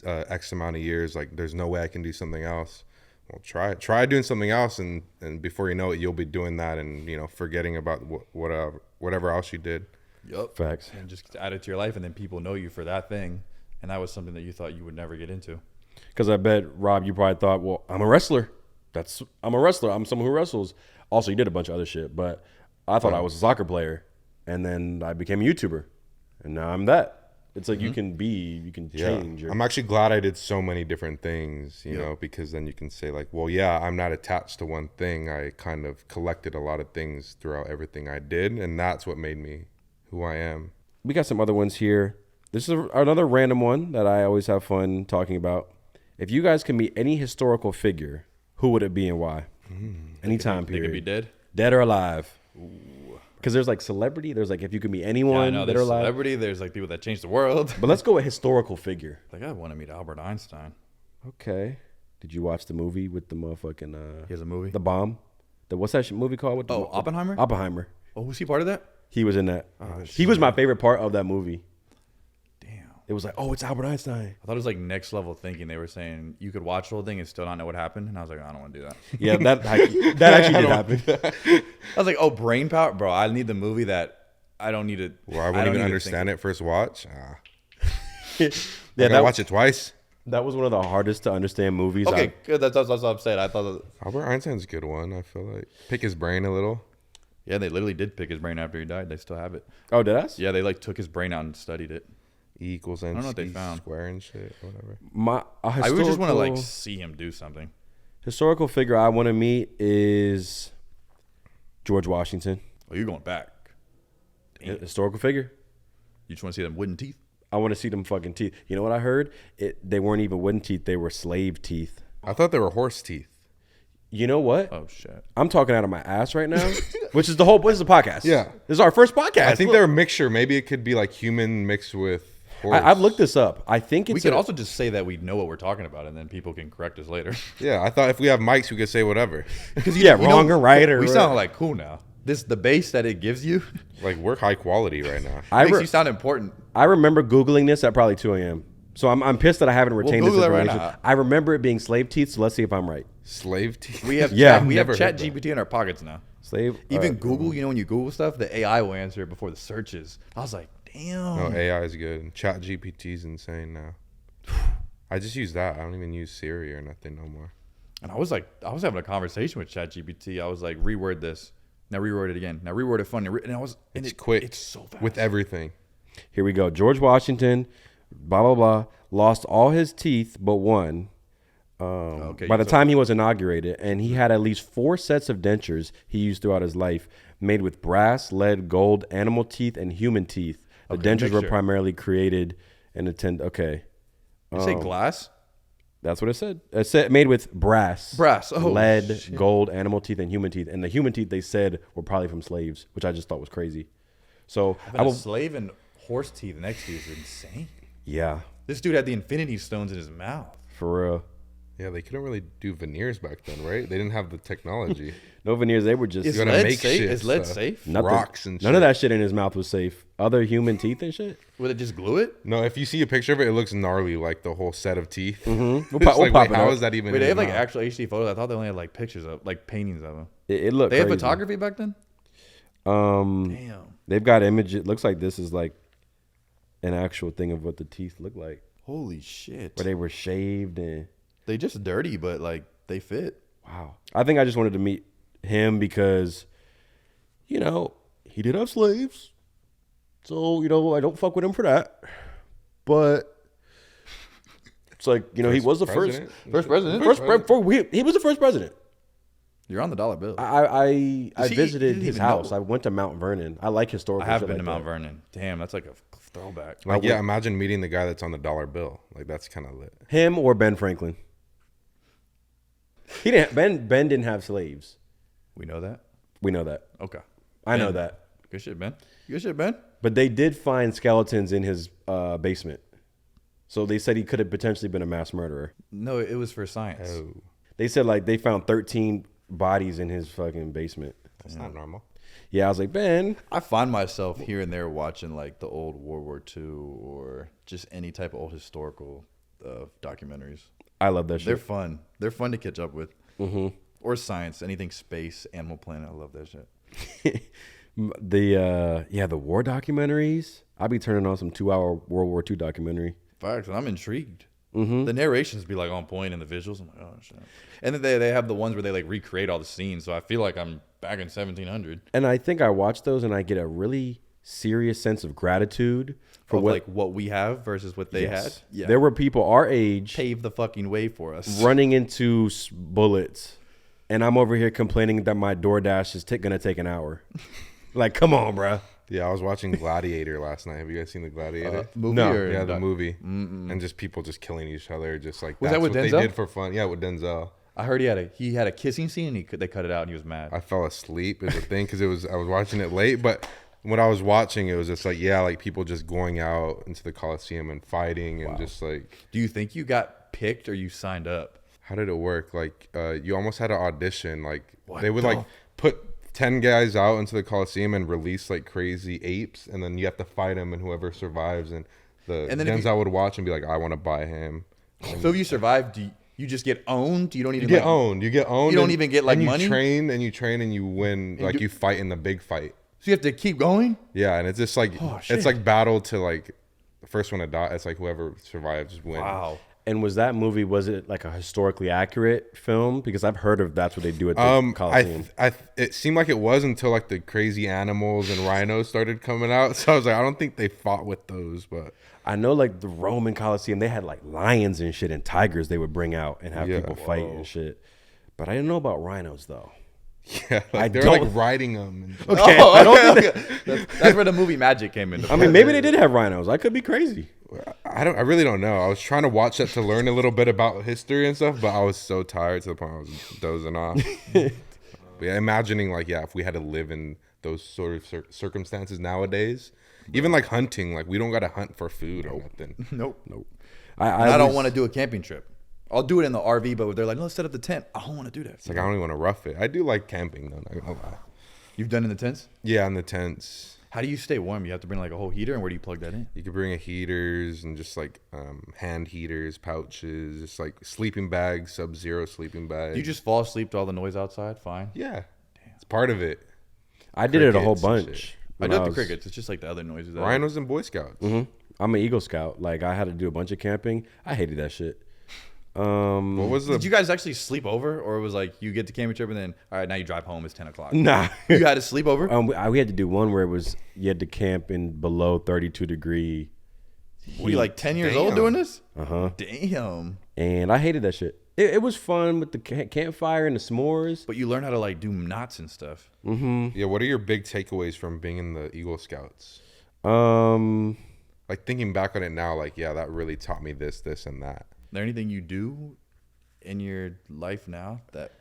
X amount of years. Like, there's no way I can do something else. Well, try doing something else. And before you know it, you'll be doing that and, forgetting about whatever else you did. Yep. Facts. And just add it to your life. And then people know you for that thing. And that was something that you thought you would never get into. Because I bet, Rob, you probably thought, well, I'm a wrestler. I'm a wrestler. I'm someone who wrestles. Also, you did a bunch of other shit, but I thought I was a soccer player, and then I became a YouTuber, and now I'm that. It's like you can change. I'm actually glad I did so many different things, you know, because then you can say like, well, yeah, I'm not attached to one thing. I kind of collected a lot of things throughout everything I did, and that's what made me who I am. We got some other ones here. This is another random one that I always have fun talking about. If you guys can meet any historical figure, who would it be and why? Any time period. They could be dead. Dead or alive. Because there's like celebrity. There's like if you could meet anyone Yeah, I know. dead or There's alive. celebrity. There's like people that changed the world. But let's go with historical figure. Like I want to meet Albert Einstein. Okay. Did you watch the movie with the motherfucking... He has a movie. The bomb? What's that movie called? With the Oppenheimer? Oppenheimer. Oh, was he part of that? He was in that. He was my favorite part of that movie. Damn. It was like, oh, it's Albert Einstein. I thought it was like next level thinking. They were saying you could watch the whole thing and still not know what happened. And I was like, I don't want to do that. Yeah, that actually did happen. I was like, oh, brain power? Bro, I need the movie that I don't need to. Well, I wouldn't even understand it first watch. Yeah, I gotta watch it twice. That was one of the hardest to understand movies. Okay, good. That's what I'm saying. I thought Albert Einstein's a good one. I feel like pick his brain a little. yeah, they literally did pick his brain after he died. They still have it. Oh, did I? Yeah, they like took his brain out and studied it. E equals don't know MC what they found. square and shit, whatever. I would just want to like see him do something. Historical figure I want to meet is George Washington. Oh, you're going back. Damn. Historical figure. You just want to see them wooden teeth? I want to see them fucking teeth. You know what I heard? They weren't even wooden teeth. They were slave teeth. I thought they were horse teeth. You know what? Oh shit! I'm talking out of my ass right now, which is the whole. This is a podcast. Yeah. This is our first podcast. I think they're a mixture. Maybe it could be like human mixed with horse. I've looked this up. I think it's. We could also just say that we know what we're talking about, and then people can correct us later. Yeah, I thought if we have mics, we could say whatever. Because wrong or right or we sound like cool now. The base that it gives you Like we're high quality right now. makes you sound important. I remember Googling this at probably 2 a.m. So I'm pissed that I haven't retained this Google it right information. now. I remember it being slave teeth. So let's see if I'm right. Slave teeth. We have Yeah. we have Never Chat heard that. GPT in our pockets now. Slave. Even Google, when you Google stuff, the AI will answer it before the searches. I was like, damn. No, AI is good. Chat GPT's insane now. I just use that. I don't even use Siri or nothing no more. And I was having a conversation with Chat GPT. I was like, reword this. Now reword it again. Now reword it funny. And It's quick. It's so fast. With everything. Here we go. George Washington, blah blah blah, lost all his teeth but one. By the time he was inaugurated, and he had at least 4 sets of dentures he used throughout his life, made with brass, lead, gold, animal teeth, and human teeth. The dentures were primarily created and Okay, You say glass? that's what it said. It said made with brass, Oh, lead, shit. gold, animal teeth, and human teeth. And the human teeth they said were probably from slaves, which I just thought was crazy. So A slave and horse teeth next to you is insane. yeah, This dude had the infinity stones in his mouth. for real. Yeah, they couldn't really do veneers back then, right? They didn't have the technology. No veneers. They were just Is gotta lead make safe? shit, Is lead so- safe? nothing- rocks and None of shit. that shit in his mouth was safe. Other human teeth and shit. Would it just glue it? No, if you see a picture of it, it looks gnarly, like the whole set of teeth. Mm-hmm. It's We'll like, pop wait, it how up. is that even? Wait, in they have his like mouth? actual HD photos. I thought they only had like pictures of like paintings of them. It looked. They had crazy. photography back then? Damn. They've got images. It looks like this is like an actual thing of what the teeth look like, Holy shit. where they were shaved and. They just dirty, but like they fit. Wow. I think I just wanted to meet him because, he did have slaves. So, I don't fuck with him for that. But it's like, he was the first president. he was the first president. You're on the dollar bill. I he visited didn't his even house. know. I went to Mount Vernon. I like historical I have shit been like to Mount that. Vernon. Damn, that's like a throwback. Like, yeah, imagine meeting the guy that's on the dollar bill. Like, that's kind of lit. Him or Ben Franklin. He didn't. Ben didn't have slaves. We know that? We know that. Okay. I know Ben. that. Good shit, Ben. Good shit, Ben. But they did find skeletons in his basement. So they said he could have potentially been a mass murderer. No, it was for science. Oh, They said like they found 13 bodies in his fucking basement. that's not normal. Yeah, I was like, Ben. I find myself here and there watching like the old World War II or just any type of old historical documentaries. I love that They're shit. fun. They're fun to catch up with. Mm-hmm. Or science, anything space, Animal Planet. I love that shit. The war documentaries. I'll be turning on some 2-hour World War II documentary. Facts. I'm intrigued. Mm-hmm. The narrations be like on point and the visuals. I'm like, oh shit. And then they have the ones where they like recreate all the scenes. So I feel like I'm back in 1700. And I think I watch those and I get a really serious sense of gratitude for what we have versus what they Yes. had. Yeah. There were people our age paved the fucking way for us. running into bullets, and I'm over here complaining that my DoorDash is going to take an hour. Like, come on, bruh. Yeah, I was watching Gladiator last night. Have you guys seen the Gladiator? Movie No. or Yeah, the doc? movie. And just people just killing each other, just like Was that's that with what they Denzel? did for fun. Yeah, with Denzel. I heard he had a kissing scene and they cut it out and he was mad. I fell asleep is the thing because I was watching it late, but when I was watching, it was just like like people just going out into the Coliseum and fighting and just like. Do you think you got picked or you signed up? How did it work? Like you almost had an audition. Like What they would the- like put 10 guys out into the Coliseum and release like crazy apes, and then you have to fight them, and whoever survives, and And then if Denzel would watch and be like, I want to buy him. So if you survive, do you just get owned? You don't even You get like, owned. You get owned. You don't and- even get, like, and you money? train and you win. Like you fight in the big fight. So you have to keep going? Yeah, and it's just like shit. it's like battle to like the first one to die. It's like whoever survives wins. Wow. And was it like a historically accurate film? Because I've heard of that's what they do at the Coliseum. It seemed like it was until like the crazy animals and rhinos started coming out. So I was like, I don't think they fought with those, but I know like the Roman Coliseum, they had like lions and shit and tigers they would bring out and have Yeah. people fight and shit. But I didn't know about rhinos though. yeah, like they're don't- like riding them. And shit. Okay. Oh, I don't think that's where the movie magic came into I mean, maybe they did have rhinos. I could be crazy. I really don't know. I was trying to watch that to learn a little bit about history and stuff, but I was so tired to the point I was dozing off. But yeah, imagining like if we had to live in those sort of circumstances nowadays, even like hunting, like we don't got to hunt for food or nothing. Nope. I I don't want to do a camping trip. I'll do it in the RV, but they're like, no, let's set up the tent. I don't want to do that. It's like I don't even want to rough it. I do like camping though. Not gonna lie. You've done in the tents? Yeah, in the tents. How do you stay warm? You have to bring like a whole heater, and where do you plug that in? You could bring a heaters and just like hand heaters, pouches, just like sleeping bags, sub-zero sleeping bags. You just fall asleep to all the noise outside? Fine. yeah, it's part of it. I did it a whole Crickets and bunch. shit. I when do have the was- crickets. It's just like the other noises. that- Rhinos and Boy Scouts. I'm an Eagle Scout. Like I had to do a bunch of camping. I hated that shit. What was the? Did you guys actually sleep over, or it was like you get to camping trip and then all right, now you drive home. It's 10 o'clock. Nah. You had to sleep over. We had to do one where it was you had to camp in below 32-degree Were you like 10 years Damn. old doing this? Uh-huh. Damn. And I hated that shit. It was fun with the campfire and the s'mores. But you learn how to like do knots and stuff. Yeah, what are your big takeaways from being in the Eagle Scouts? Like thinking back on it now, like that really taught me this, and that. Is there anything you do in your life now that?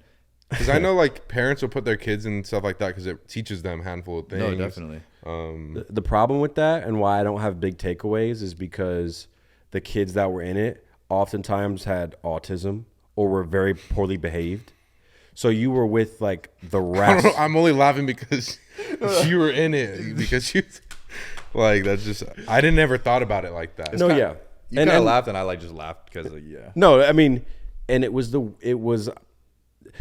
Because I know like parents will put their kids in stuff like that because it teaches them a handful of things. No, definitely. The problem with that and why I don't have big takeaways is because the kids that were in it oftentimes had autism or were very poorly behaved. So you were with like the I rest. don't know, I'm only laughing because you were in it. Because you, like that's just I didn't ever thought about it like that. No, yeah. You kind of laughed and I like just laughed because yeah. No, I mean, and it was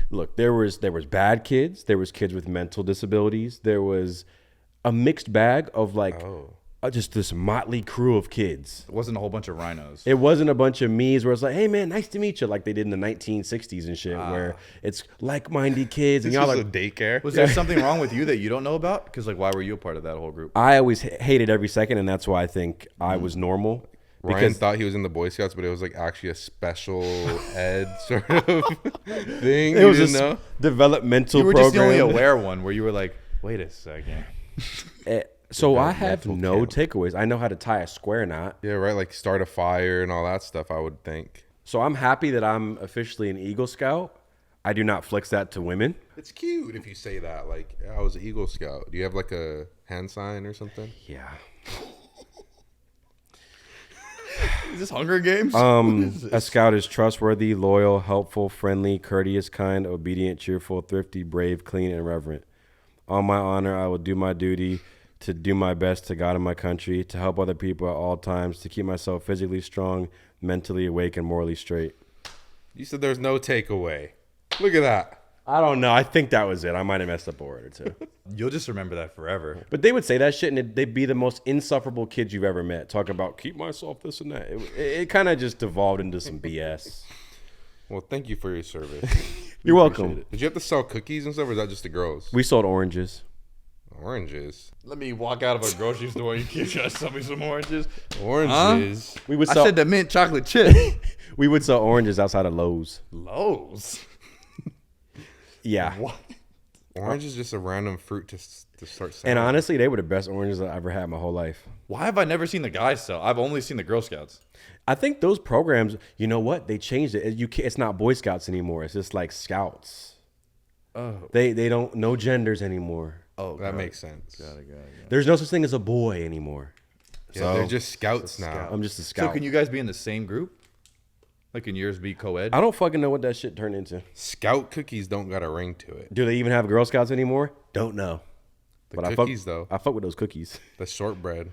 look, there was bad kids, there was kids with mental disabilities, there was a mixed bag of like just this motley crew of kids. It wasn't a whole bunch of rhinos. It wasn't a bunch of me's where it's like, hey man, nice to meet you, like they did in the 1960s and shit, where it's like-minded kids and This y'all was like. a daycare. Was there something wrong with you that you don't know about? Because like, why were you a part of that whole group? I always hated every second, and that's why I think I was normal. Ryan Because thought he was in the Boy Scouts, but it was like actually a special ed sort of thing. it was you a didn't know? developmental You were program. just the only aware one where you were like, wait a second. So I have no takeaways. I know how to tie a square knot. Yeah, right. Like start a fire and all that stuff. I would think So I'm happy that I'm officially an Eagle Scout. I do not flex that to women. it's cute if you say that. Like I was an Eagle Scout. Do you have like a hand sign or something? Yeah. Is this Hunger Games? A scout is trustworthy, loyal, helpful, friendly, courteous, kind, obedient, cheerful, thrifty, brave, clean, and reverent. On my honor, I will do my duty to do my best to God and my country, to help other people at all times, to keep myself physically strong, mentally awake, and morally straight. You said there's no takeaway. Look at that. I don't know. I think that was it. I might have messed up a word or two. You'll just remember that forever. But they would say that shit, and they'd be the most insufferable kids you've ever met. Talk about keep myself this and that. It kind of just devolved into some BS. Well, thank you for your service. You're welcome. Did you have to sell cookies and stuff, or is that just the girls? We sold oranges. Oranges. Let me walk out of a grocery store. You can't try to sell me some oranges. Oranges. We would I sell. said the mint chocolate chip. We would sell oranges outside of Lowe's. Lowe's. Yeah. What? Orange is just a random fruit to start selling. And honestly, they were the best oranges I ever had in my whole life. Why have I never seen the guys sell? I've only seen the Girl Scouts. I think those programs, you know what? They changed it. It's not Boy Scouts anymore. It's just like Scouts. Oh. They don't, no genders anymore. Oh, that makes sense. Got it. There's no such thing as a boy anymore. Yeah, So they're just scouts now. I'm just a scout. So can you guys be in the same group? Like, can yours be co-ed? I don't fucking know what that shit turned into. Scout cookies don't got a ring to it. Do they even have Girl Scouts anymore? Don't know. The But cookies, though. I fuck with those cookies. The shortbread.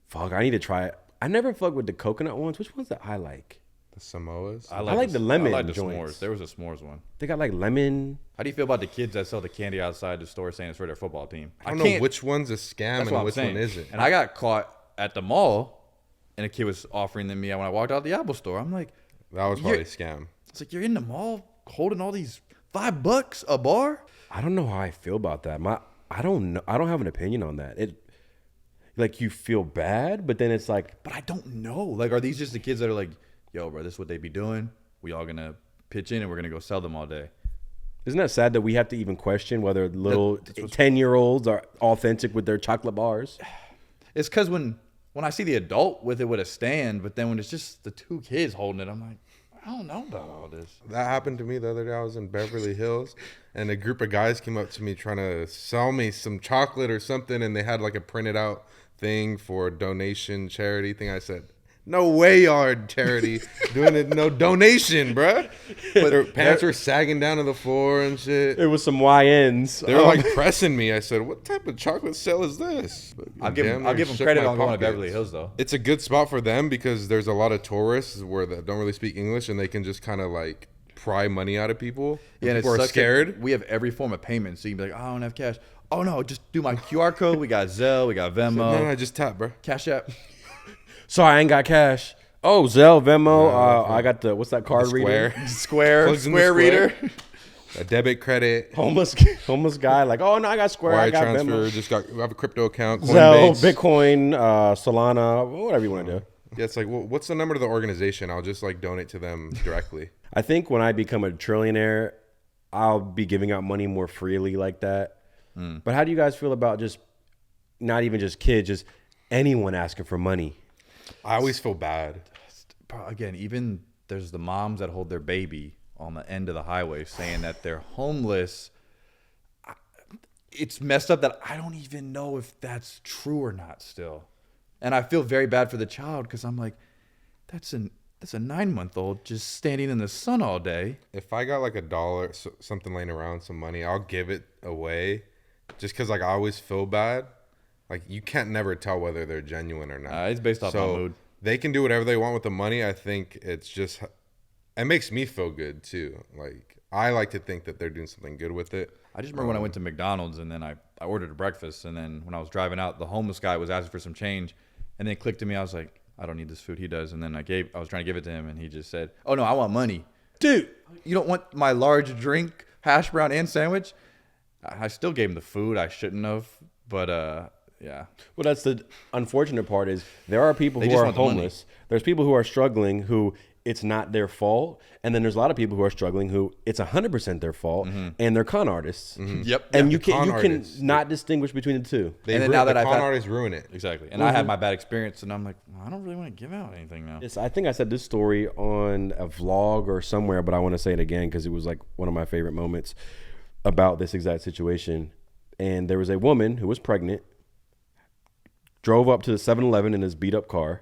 Fuck, I need to try it. I never fuck with the coconut ones. Which ones that I like? The Samoas. I like the lemon I like the joints. s'mores. There was a s'mores one. They got like lemon. How do you feel about the kids that sell the candy outside the store saying it's for their football team? I don't know which one's a scam That's what and I'm which saying. one isn't. And I got caught at the mall, and a kid was offering them me when I walked out the Apple store. I'm like, That was probably a scam. it's like, you're in the mall holding all these $5 a bar? I don't know how I feel about that. I don't know. I don't have an opinion on that. It like you feel bad, but then it's like, But I don't know. Like, are these just the kids that are like, yo, bro, this is what they be doing? We all gonna pitch in and we're gonna go sell them all day. isn't that sad that we have to even question whether little 10-year-olds are authentic with their chocolate bars? It's because when I see the adult with it with a stand, but then when it's just the two kids holding it, I'm like, I don't know about all this. That happened to me the other day. I was in Beverly Hills, and a group of guys came up to me trying to sell me some chocolate or something, and they had like a printed out thing for a donation charity thing. I said, no way y'all are charity doing it, no donation, bruh. But their pants were sagging down to the floor and shit. It was some YNs. They were like pressing me. I said, what type of chocolate sale is this? But I'll give them shook credit my on going to pockets. Beverly Hills, though. It's a good spot for them because there's a lot of tourists where that don't really speak English, and they can just kind of like pry money out of people. Yeah, and people it are sucks that scared. we have every form of payment, so you can be like, oh, I don't have cash. Oh, no, just do my QR code. We got Zelle. We got Venmo. No, just tap, bro. Cash App. Sorry, I ain't got cash. Oh, Zelle, Venmo. I got the, what's that card reader? Square. Plugs in the Square reader. A debit, credit, Homeless guy. Like, oh, no, I got Square. I wire got transfer. Venmo. Just got. I have a crypto account. Zelle, Coinbase. Bitcoin, Solana, whatever you want to do. Yeah, it's like, well, what's the number to the organization? I'll just like donate to them directly. I think when I become a trillionaire, I'll be giving out money more freely like that. But how do you guys feel about just not even just kids, just anyone asking for money? I always feel bad. Bro, again, even there's the moms that hold their baby on the end of the highway saying that they're homeless. It's messed up that I don't even know if that's true or not still. And I feel very bad for the child because I'm like, that's a 9-month-old just standing in the sun all day. If I got like $1, something laying around, some money, I'll give it away, just because like I always feel bad. Like you can't never tell whether they're genuine or not. It's based off my mood. They can do whatever they want with the money. I think it's just, it makes me feel good too. Like I like to think that they're doing something good with it. I just remember when I went to McDonald's and then I ordered a breakfast, and then when I was driving out, the homeless guy was asking for some change, and then it clicked to me. I was like, I don't need this food. He does. And then I was trying to give it to him, and he just said, oh no, I want money. Dude, you don't want my large drink, hash brown, and sandwich? I still gave him the food. I shouldn't have, but yeah. Well, that's the unfortunate part is there are people They who just are want the money. homeless. There's people who are struggling who it's not their fault. And then there's a lot of people who are struggling who it's 100% their fault and they're con artists. Yep. And Yeah, you can artists. not distinguish between the two. They And then ruin, now that the I've con had- artists ruin it. Exactly. And I had my bad experience, and I'm like, well, I don't really want to give out anything now. I think I said this story on a vlog or somewhere, but I want to say it again because it was like one of my favorite moments about this exact situation. And there was a woman who was pregnant, drove up to the 7-Eleven in his beat up car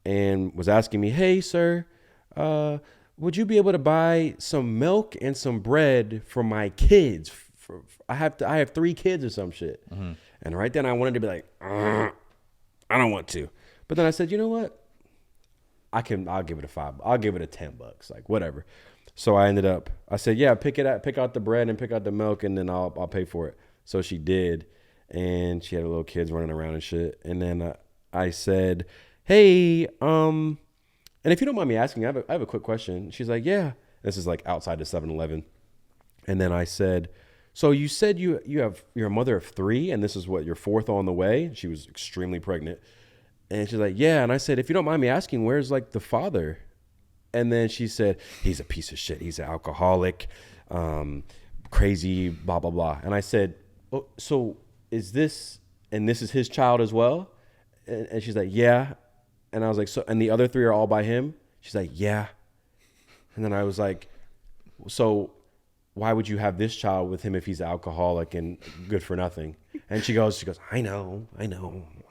and was asking me, hey, sir, would you be able to buy some milk and some bread for my kids? I have 3 kids or some shit. And right then I wanted to be like, I don't want to. But then I said, you know what? I'll give it a $5. I'll give it a $10, like whatever. So I said, yeah, pick out the bread and pick out the milk, and then I'll pay for it. So she did, and she had her little kids running around and shit. And then I said, hey, and if you don't mind me asking, I have a quick question. She's like, yeah. This is like outside the 7-Eleven. And then I said, so you said you're a mother of 3, and this is what, your 4th on the way? She was extremely pregnant. And she's like, yeah. And I said, if you don't mind me asking, where's like the father? And then she said, he's a piece of shit. He's an alcoholic. crazy, blah, blah, blah. And I said, oh, so is this, and this is his child as well? And she's like, yeah. And I was like, so, and the other 3 are all by him? She's like, yeah. And then I was like, so why would you have this child with him if he's alcoholic and good for nothing? And she goes, I know.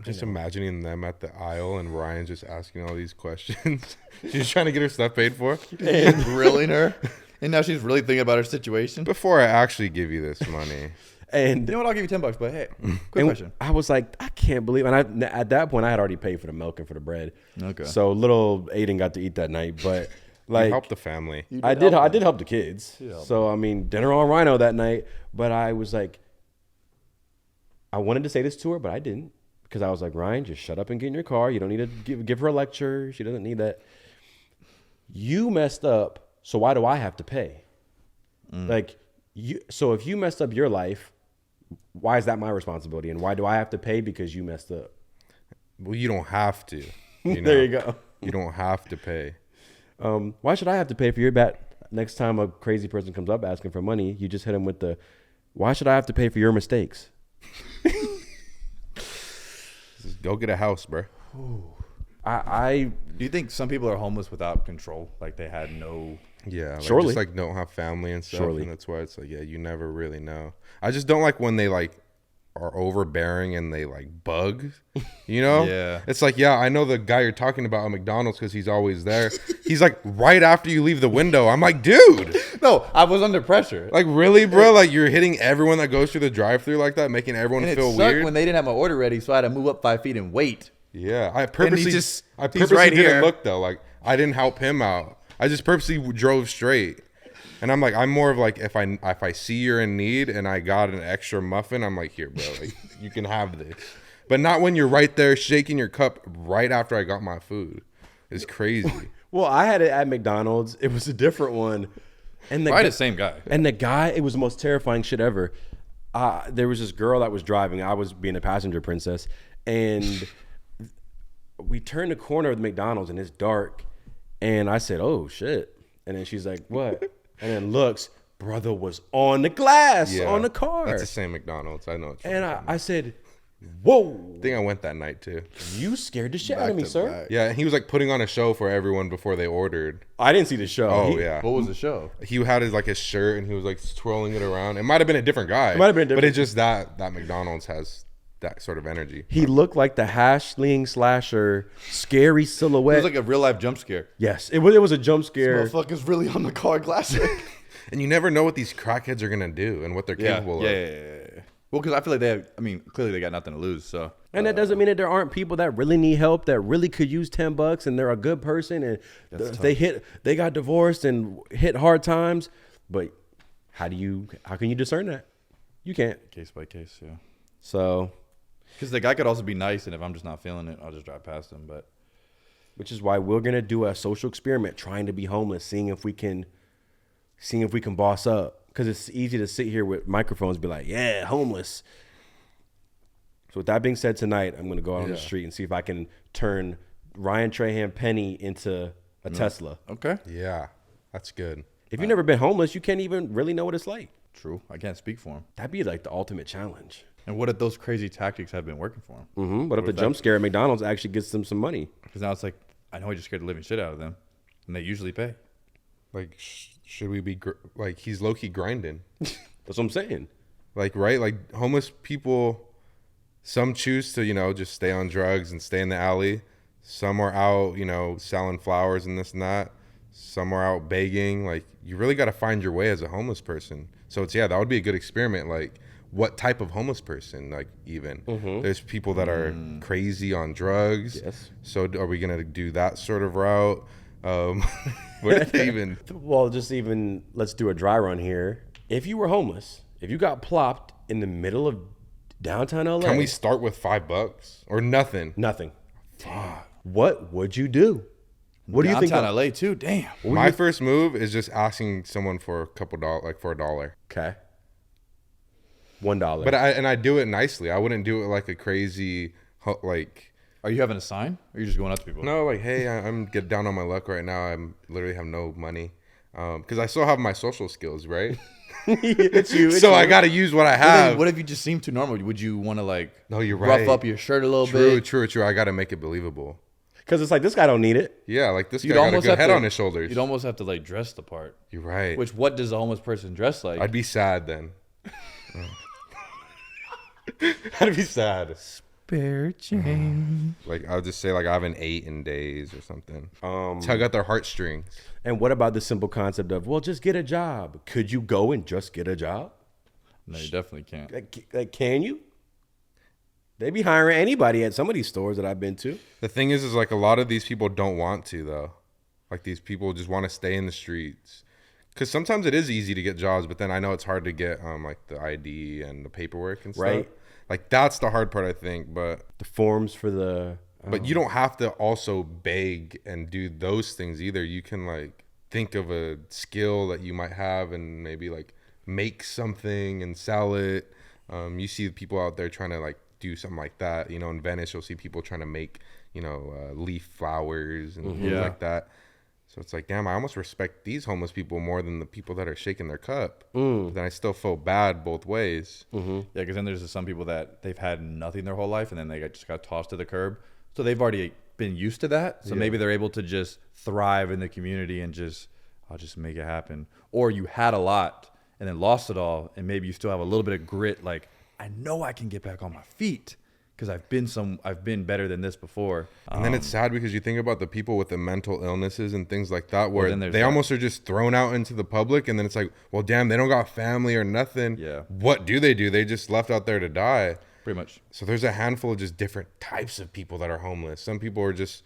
Just imagining them at the aisle and Ryan just asking all these questions. She's trying to get her stuff paid for. And grilling her. And now she's really thinking about her situation. Before I actually give you this money. And You know what? I'll give you $10, but hey, quick question. I was like, I can't believe, and at that point I had already paid for the milk and for the bread. Okay. So little Aiden got to eat that night, but You like help the family. I did help the kids. So I mean, dinner on Rhino that night, but I was like, I wanted to say this to her, but I didn't, because I was like, Ryan, just shut up and get in your car. You don't need to give her a lecture. She doesn't need that. You messed up, so why do I have to pay? Like so if you messed up your life, why is that my responsibility? And why do I have to pay because you messed up? Well, you don't have to. There you go. You don't have to pay. Why should I have to pay for your bet? Next time a crazy person comes up asking for money, you just hit him with the, why should I have to pay for your mistakes? Just go get a house, bro. I Do you think some people are homeless without control? Like they had no... Yeah, like Surely. just like don't have family and stuff, Surely. and that's why it's like, yeah, you never really know. I just don't like when they like are overbearing and they like bug, you know? Yeah. It's like, yeah, I know the guy you're talking about at McDonald's because he's always there. He's like right after you leave the window. I'm like, dude, No, I was under pressure. like really, bro? Like you're hitting everyone that goes through the drive-through like that, making everyone And it feel sucked weird. when they didn't have my order ready, so I had to move up 5 feet and wait. Yeah, I he's purposely right didn't here. look though. Like I didn't help him out. I just purposely drove straight. And I'm like, I'm more of like, if I see you're in need and I got an extra muffin, I'm like, here, bro, like you can have this. But not when you're right there shaking your cup right after I got my food. It's crazy. well, I had it at McDonald's. It was a different one, and Probably the same guy. And the guy, it was the most terrifying shit ever. There was this girl that was driving. I was being a passenger princess, and we turned the corner of the McDonald's, and it's dark. And I said, "Oh shit!" And then she's like, "What?" And then looks, brother was on the glass, on the car. That's the same McDonald's. I know. What you're And talking I said, "Whoa, I think I went that night too. you scared the shit out of me, to sir." back. Yeah, and he was like putting on a show for everyone before they ordered. I didn't see the show. Oh He- yeah. What was the show? He had his shirt and he was like twirling it around. It might have been a different guy. might have been But different. it's just that McDonald's has that sort of energy. He looked like the hashling slasher, scary It silhouette. was like a real life jump scare. Yes, it was a jump scare. Motherfucker's really on the car glass. And you never know what these crackheads are gonna do and what they're capable of. Yeah. Well, because I feel like clearly they got nothing to lose. So And that doesn't mean that there aren't people that really need help, that really could use $10, and they're a good person, and they got divorced and hit hard times. But how can you discern that? You can't. case by case, yeah. So, Because the guy could also be nice, and if I'm just not feeling it, I'll just drive past him. But which is why we're gonna do a social experiment, trying to be homeless, seeing if we can boss up. Because it's easy to sit here with microphones, and be like, yeah, homeless. So with that being said, tonight I'm gonna go out on the street and see if I can turn Ryan Trahan Penny into a Tesla. okay, Yeah, that's good. If you've never been homeless, you can't even really know what it's like. true. I can't speak for him. That'd be like the ultimate challenge. And what if those crazy tactics have been working for him? What if the jump scare at McDonald's actually gets them some money? Because now it's like, I know I just scared the living shit out of them, and they usually pay. Like, should we be like he's low key grinding? That's what I'm saying. Like, right? Like homeless people, some choose to just stay on drugs and stay in the alley. Some are out selling flowers and this and that. Some are out begging. Like, you really got to find your way as a homeless person. So that would be a good experiment. Like, what type of homeless person? Like, even there's people that are crazy on drugs. Yes. So are we gonna do that sort of route? What did they even? Well, let's do a dry run here. If you were homeless, if you got plopped in the middle of downtown LA, Can we start with $5 or nothing? nothing. What would you do? What do you think? Downtown LA too. Damn. My first move is just asking someone for a couple dollars, like for $1. Okay. $1. But I do it nicely. I wouldn't do it like a crazy like. Are you having a sign, or are you just going up to people? No, like, hey, I'm get down on my luck right now. I'm literally have no money, because I still have my social skills, right? It's you. So I got to use what I But then have. what if you just seem too normal? Would you want to like No, you're rough right. up your shirt a little True, bit? true. I got to make it believable. Because it's like, this guy don't need it. Yeah, like this You'd guy got a almost good have head to- on his shoulders. You'd almost have to like dress the part. You're right. Which what does a homeless person dress like? I'd be sad then. I'd be sad. Spare change. Like I would just say like I haven't ate in days or something. Tug at their heartstrings. And what about the simple concept of, well, just get a job? Could you go and just get a job? No, you definitely can't. Like, can you? They be hiring anybody at some of these stores that I've been to. The thing is like a lot of these people don't want to though. Like these people just want to stay in the streets. Because sometimes it is easy to get jobs, but then I know it's hard to get like the ID and the paperwork and stuff. Right. Like that's the hard part, I think. But The forms for the... But you don't have to also beg and do those things either. You can like think of a skill that you might have and maybe like make something and sell it. You see people out there trying to like do something like that. You know, in Venice, you'll see people trying to make, you know, leaf flowers and things Yeah. like that. So it's like, damn, I almost respect these homeless people more than the people that are shaking their cup. Mm. But then I still feel bad both ways. Yeah, because then there's some people that they've had nothing their whole life and then they just got tossed to the curb. So they've already been used to that. So maybe they're able to just thrive in the community and just, I'll just make it happen. Or you had a lot and then lost it all. And maybe you still have a little bit of grit. Like, I know I can get back on my feet because I've been better than this before. And then it's sad because you think about the people with the mental illnesses and things like that, where then they there's that. almost are just thrown out into the public. And then it's like, well, damn, they don't got family or nothing. Yeah. What do? They just left out there to die. Pretty much. So there's a handful of just different types of people that are homeless. Some people are just,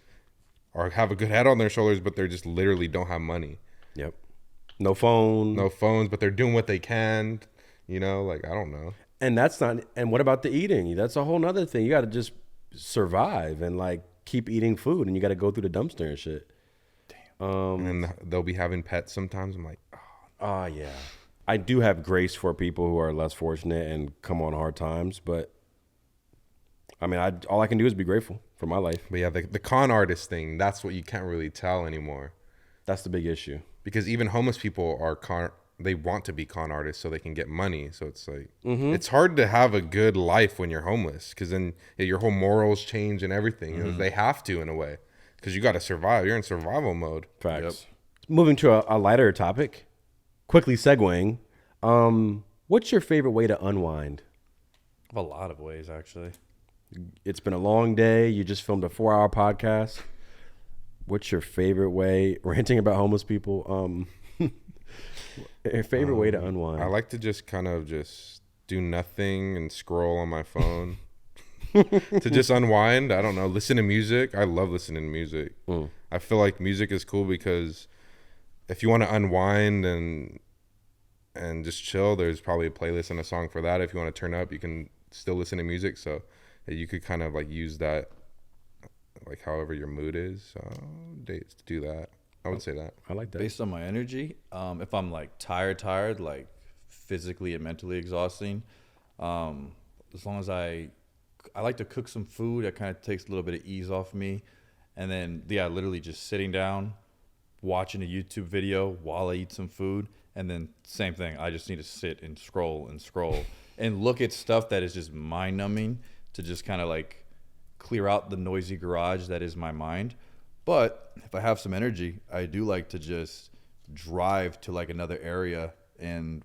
or have a good head on their shoulders, but they're just literally don't have money. Yep. No phone. No phones, but they're doing what they can. You know, like, I don't know. And that's not... And what about the eating? That's a whole nother thing. You got to just survive and like keep eating food, and you got to go through the dumpster and shit. And then they'll be having pets sometimes. I'm like, oh. Oh, yeah. I do have grace for people who are less fortunate and come on hard times, but I mean, all I can do is be grateful for my life. But yeah, the con artist thing, that's what you can't really tell anymore. That's the big issue. Because even homeless people are they want to be con artists so they can get money. So it's like, it's hard to have a good life when you're homeless, because then your whole morals change and everything. You know, they have to, in a way, because you got to survive. You're in survival mode. Facts. Yep. Moving to a lighter topic, quickly segueing. What's your favorite way to unwind? A lot of ways, actually. It's been a long day. You just filmed a 4-hour podcast. What's your favorite way? Ranting about homeless people. Your favorite way to unwind? I like to just kind of just do nothing and scroll on my phone. To just unwind. I don't know. Listen to music. I love listening to music. I feel like music is cool because if you want to unwind and just chill, there's probably a playlist and a song for that. If you want to turn up, you can still listen to music. So you could kind of like use that, like however your mood is. Dates to do that. I would say that. I like that. Based on my energy, if I'm like tired, like physically and mentally exhausting, as long as I like to cook some food, that kind of takes a little bit of ease off me. And then, literally just sitting down, watching a YouTube video while I eat some food. And then same thing, I just need to sit and scroll and look at stuff that is just mind numbing to just kind of like clear out the noisy garage that is my mind. But if I have some energy, I do like to just drive to like another area and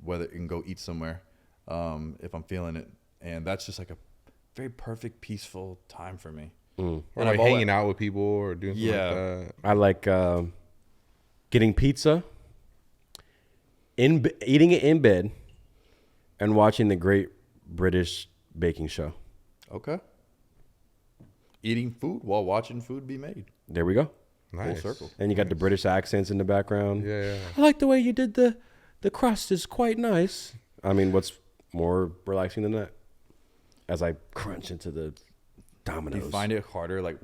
go eat somewhere if I'm feeling it. And that's just like a very perfect, peaceful time for me. Or And like I've hanging out with people or doing something like that. I like getting pizza, eating it in bed, and watching the Great British Baking Show. Okay. Eating food while watching food be made. There we go. Nice. Full circle. And you got the British accents in the background. Yeah. I like the way you did the crust is quite nice. I mean, what's more relaxing than that? As I crunch into the Do Dominoes. you find it harder like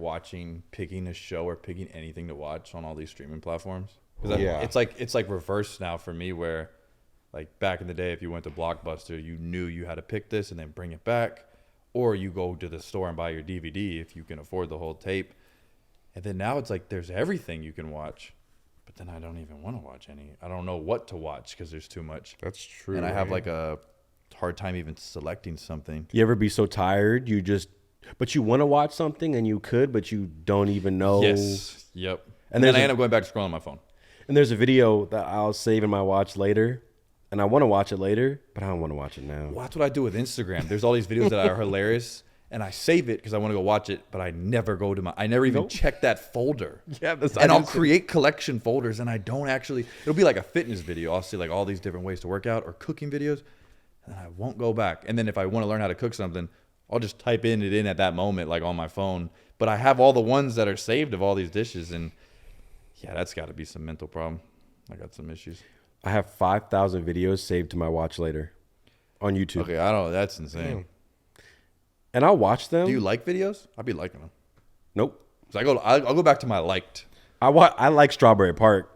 picking a show or picking anything to watch on all these streaming platforms? 'Cause Yeah. It's like reverse now for me, where like back in the day, if you went to Blockbuster, you knew you had to pick this and then bring it back, or you go to the store and buy your DVD if you can afford the whole tape. And then now it's like there's everything you can watch. But then I don't even want to watch any. I don't know what to watch because there's too much. That's true. And I have right? like a hard time even selecting something. You ever be so tired but you want to watch something and you could, but you don't even know. Yes. Yep. And there's then I end up going back to scrolling on my phone. And there's a video that I'll save in my watch later, and I want to watch it later, but I don't want to watch it now. Well, that's what I do with Instagram. There's all these videos that are hilarious, and I save it because I want to go watch it, but I never go to I never even check that folder. Yeah, and I'll create collection folders, and I don't actually. It'll be like a fitness video. I'll see like all these different ways to work out or cooking videos, and I won't go back. And then if I want to learn how to cook something, I'll just type it in at that moment, like on my phone. But I have all the ones that are saved of all these dishes, and yeah, that's got to be some mental problem. I got some issues. I have 5,000 videos saved to my watch later on YouTube. Okay, I don't. That's insane. And I'll watch them. Do you like videos? I'll be liking them. Nope. So I'll go back to my liked. I like Strawberry Park.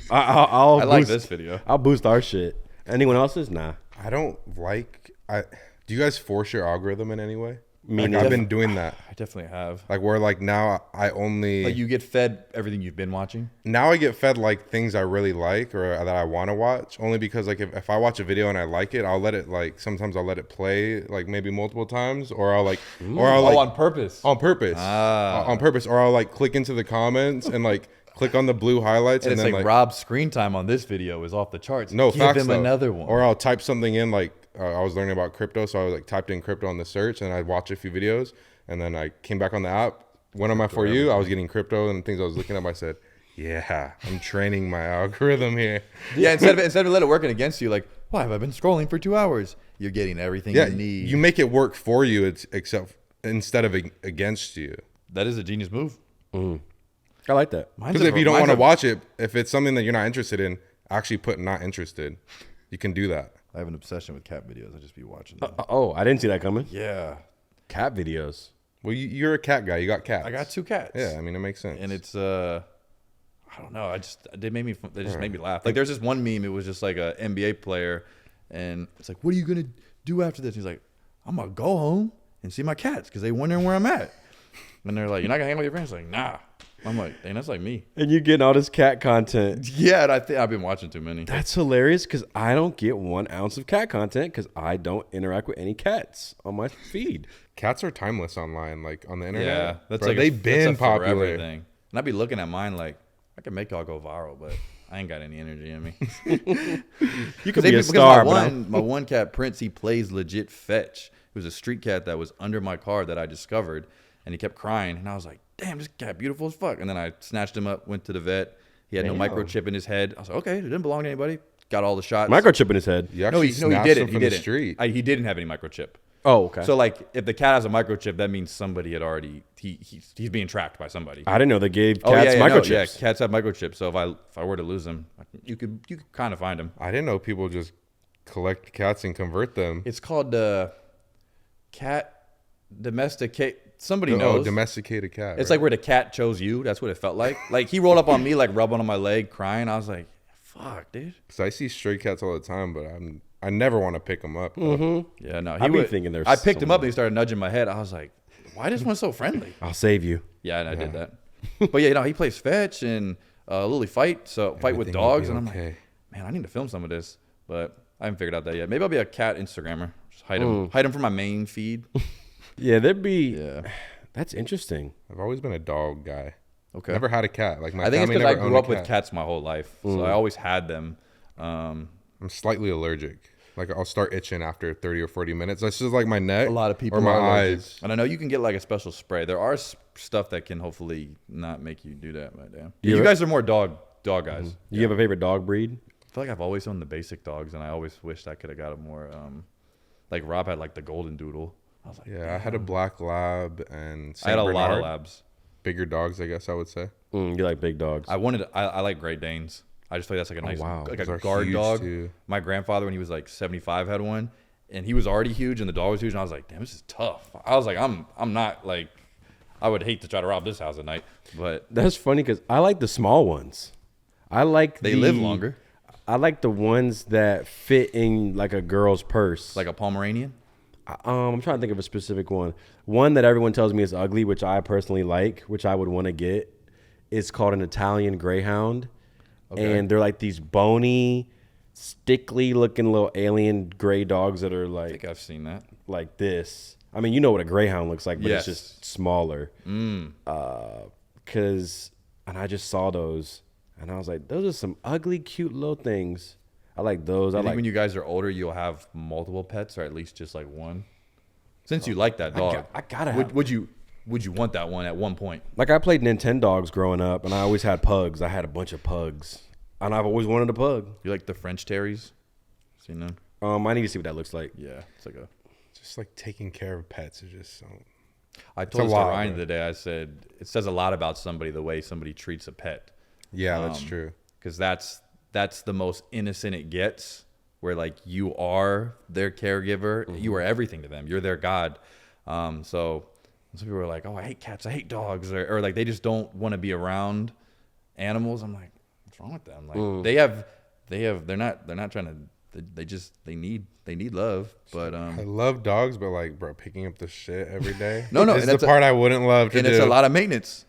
I like this video. I'll boost our shit. Anyone else's? Nah. I don't like. Do you guys force your algorithm in any way? Me Like, neither. I've been doing that. I definitely have. Like where like now I only Like you get fed everything you've been watching. now I get fed like things I really like or that I want to watch. Only because like if I watch a video and I like it, I'll let it like sometimes I'll let it play like maybe multiple times, or I'll like on purpose. on purpose on purpose, or I'll like click into the comments and like click on the blue highlights And and, it's then like Rob's screen time on this video is off the charts. no Give facts him though. another one. Or I'll type something in like I was learning about crypto, so I was like typed in crypto on the search and I'd watch a few videos, and then I came back on the app, went on my For You, I was getting crypto and things I was looking up. I said, yeah, I'm training my algorithm here. Yeah, instead of let it working against you, like, why have I been scrolling for 2 hours? You're getting everything Yeah, you need. you make it work for you, except instead of against you. That is a genius move. I like that. Because if you don't want to watch it, if it's something that you're not interested in, actually put not interested. You can do that. I have an obsession with cat videos. I just be watching them. Oh, I didn't see that coming. Yeah. Cat videos. Well, you're a cat guy. You got cats. I got 2 cats. Yeah, I mean it makes sense. And it's I don't know. They just made me laugh. Like there's this one meme. It was just like a NBA player, and it's like, what are you gonna do after this? He's like, I'm gonna go home and see my cats because they wondering where I'm at. And they're like, you're not gonna hang out with your friends? Like, nah. I'm like, dang, that's like me. And you getting all this cat content. Yeah, and I think I've been watching too many. That's hilarious because I don't get 1 ounce of cat content because I don't interact with any cats on my feed. Cats are timeless online, like on the internet. Yeah, that's Bro, like they've been forever popular. thing. And I'd be looking at mine like, I can make y'all go viral, but I ain't got any energy in me. You could be a star, bro. My one cat, Prince, he plays legit fetch. It was a street cat that was under my car that I discovered, and he kept crying, and I was like, damn, this cat beautiful as fuck. And then I snatched him up, went to the vet. He had no microchip in his head. I was like, okay, it didn't belong to anybody. Got all the shots. Microchip in his head. You No, actually he snatched didn't. them He from didn't. the street. He didn't have any microchip. Oh, okay. So like, if the cat has a microchip, that means somebody had already he's being tracked by somebody. I didn't know they gave Oh cats yeah, microchips. no, yeah, cats have microchips. So if I were to lose them, you could kind of find them. I didn't know people just collect cats and convert them. It's called cat domesticate. Somebody Oh, knows. domesticated cat. It's right? like where the cat chose you. That's what it felt like. Like he rolled up on me, like rubbing on my leg, crying. I was like, "Fuck, dude." Cause I see stray cats all the time, but I never want to pick them up. though. Yeah, no. I've been thinking there's I picked him up someone- and he started nudging my head. I was like, "Why is this one so friendly?" I'll save you. Yeah, and I did that. But yeah, he plays fetch and Lily fight with Everything will dogs, be and I'm okay. like, man, I need to film some of this, but I haven't figured out that yet. Maybe I'll be a cat Instagrammer. Just hide him from my main feed. Yeah, there'd be. Yeah. That's interesting. I've always been a dog guy. Okay. Never had a cat. Like my I think it's family because I never owned grew a up with cat. cats my whole life, so I always had them. I'm slightly allergic. Like I'll start itching after 30 or 40 minutes. That's just like my neck. A lot of people or my are allergic. eyes. And I know you can get like a special spray. There are stuff that can hopefully not make you do that. But damn, You you ever- guys are more dog guys. You have a favorite dog breed? I feel like I've always owned the basic dogs, and I always wished I could have got a more. Like Rob had like the golden doodle. I was like, Yeah, I had a black lab and I had Saint a lot of Bernard. labs. Bigger dogs, I guess I would say. You like big dogs. I like Great Danes. I just feel like that's like a nice, wow. like Those a are guard huge, dog. too. My grandfather, when he was like 75, had one, and he was already huge, and the dog was huge, and I was like, damn, this is tough. I was like, I'm not like, I would hate to try to rob this house at night, but That's funny because I like the small ones. I like they live longer, I like the ones that fit in like a girl's purse. like a Pomeranian. I'm trying to think of a specific one. One that everyone tells me is ugly, which I personally like, which I would want to get. It's called an Italian Greyhound. and they're like these bony, stickly looking little alien gray dogs that are I think I've seen that. like this. I mean, you know what a greyhound looks like, but Yes. it's just smaller. And I just saw those, and I was like, those are some ugly, cute little things. I like those. I I think like. when you guys are older, you'll have multiple pets, or at least just like one. Since you like that dog, I gotta have. would you want that one at one point? Like I played Nintendogs growing up, and I always had pugs. I had a bunch of pugs, and I've always wanted a pug. You like the French Terriers? Seen them? I need to see what that looks like. Yeah, it's like a. Just like taking care of pets is just so. I told this to lot, Ryan bro. today. I said it says a lot about somebody the way somebody treats a pet. Yeah, that's true. Because that's the most innocent it gets. Where like you are their caregiver, you are everything to them. You're their god. So some people are like, "Oh, I hate cats. I hate dogs," or like they just don't want to be around animals. I'm like, what's wrong with them? Like they're not trying to. They need love. But I love dogs, but like, bro, picking up the shit every day. No, is and the that's part I wouldn't love to and do. it's a lot of maintenance.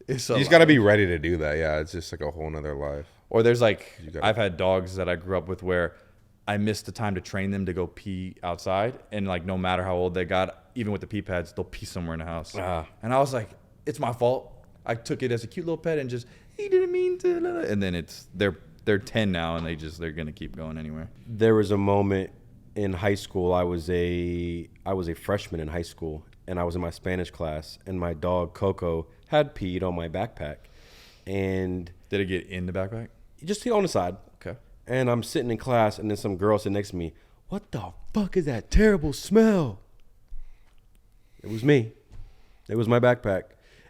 You just got to be ready to do that. Yeah, it's just like a whole nother life. Or there's like, gotta- I've had dogs that I grew up with where I missed the time to train them to go pee outside. And like, no matter how old they got, even with the pee pads, they'll pee somewhere in the house. And I was like, it's my fault. I took it as a cute little pet and just, he didn't mean to. And then they're 10 now and they're going to keep going anywhere. There was a moment in high school. I was a freshman in high school, and I was in my Spanish class, and my dog Coco had peed on my backpack, and Did it get in the backpack? just on the side. Okay. And I'm sitting in class, and then some girl sitting next to me. What the fuck is that terrible smell? It was me. It was my backpack.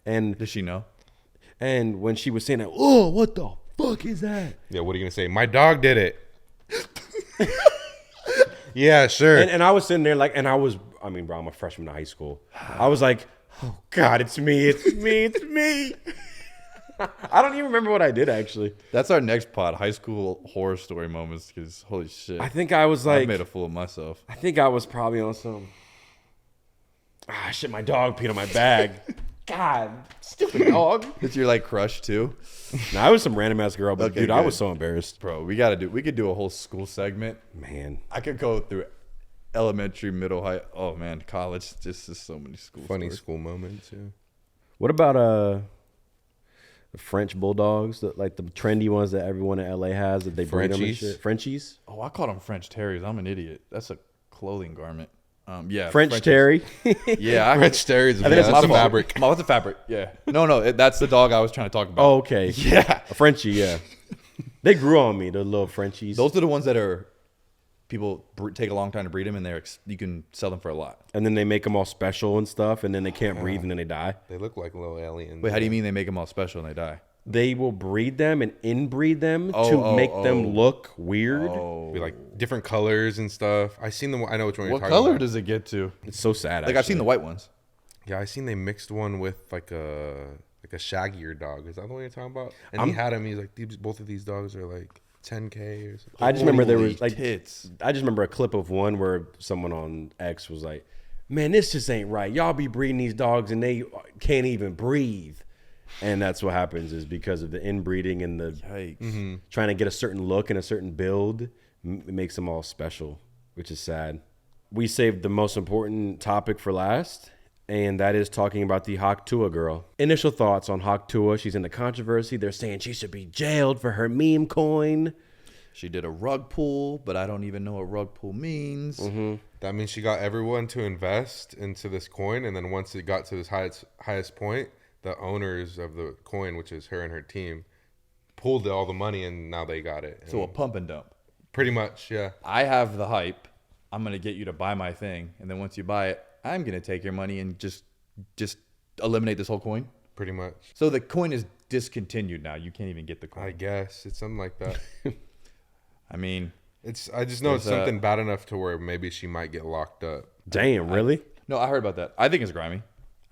And Does she know? when she was saying that, oh, what the fuck is that? Yeah, what are you gonna say? My dog did it. Yeah, sure. And I was sitting there like, I mean, bro, I'm a freshman in high school. I was like, oh God, it's me, it's me, it's me. I don't even remember what I did actually. That's our next pod, high school horror story moments. Because holy shit, I think I was I like, made a fool of myself. I think I was probably on some. Shit, my dog peed on my bag. God, stupid dog. It's your like crush too, Nah, I was some random ass girl, but Okay, dude, I good. was so embarrassed. bro. We could do a whole school segment. Man, I could go through elementary, middle, high. Oh man, college. Just so many school. Funny stories. school moments. Yeah. what about the French bulldogs, like the trendy ones that everyone in LA has that they breed them and Frenchies? shit? Frenchies, Oh, I called them French Terriers. I'm an idiot. That's a clothing garment. Yeah, French Frenchies. Terry. Yeah, French Terriers. think Yeah, that's that's my the fault. fabric. What's the fabric? Yeah. No, that's the dog I was trying to talk about. Oh, okay. Yeah. A Frenchie, yeah. They grew on me, the little Frenchies. Those are the ones that are people take a long time to breed them, and you can sell them for a lot. And then they make them all special and stuff, and then they can't breathe, and then they die. They look like little aliens. Wait, how do you mean they make them all special and they die? They will breed them and inbreed them Oh, to oh, make oh. them look weird. Oh, Be like different colors and stuff. I seen them. I know which one you're what talking color about. does it get to? It's so sad. Like I've seen the white ones. Yeah, I seen they mixed one with like a shaggier dog. Is that the one you're talking about? And he had him. He's like, both of these dogs are like 10K or something. I just remember there Holy was like tits. I just remember a clip of one where someone on X was like, "Man, this just ain't right. Y'all be breeding these dogs and they can't even breathe." And that's what happens is because of the inbreeding and the Yikes. trying to get a certain look and a certain build, it makes them all special, which is sad. We saved the most important topic for last, and that is talking about the Hawk Tuah girl. Initial thoughts on Hawk Tuah. She's in the controversy. They're saying she should be jailed for her meme coin. She did a rug pull, but I don't even know what rug pull means. That means she got everyone to invest into this coin, and then once it got to this highest point, the owners of the coin, which is her and her team, pulled all the money, and now they got it. So a And pump and dump. pretty much, yeah. I have the hype. I'm gonna get you to buy my thing, and then once you buy it, I'm gonna take your money and just eliminate this whole coin. Pretty much. So the coin is discontinued now. You can't even get the I coin. guess it's something like that. I mean, I just know it's There's, something bad enough to where maybe she might get locked up. Damn, really? no, I heard about that. I think it's grimy.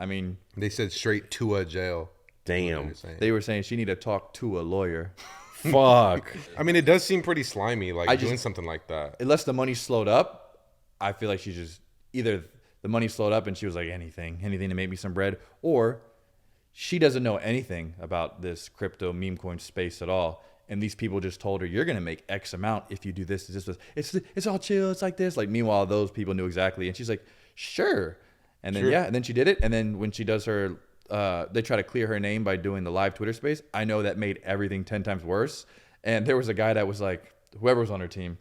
I mean, They said straight to a jail. Damn. they were saying she need to talk to a lawyer. Fuck. I mean, it does seem pretty slimy, like I just- doing something like that. Unless the money slowed up, I feel like she just either the money slowed up and she was like anything to make me some bread, or she doesn't know anything about this crypto meme coin space at all, and these people just told her, you're going to make X amount if you do this. It's all chill. It's like this. Like, meanwhile, those people knew exactly. And she's like, sure. And then, and then she did it. And then when she does her, they try to clear her name by doing the live Twitter space. I know that made everything 10 times worse. And there was a guy that was like, whoever was on her team,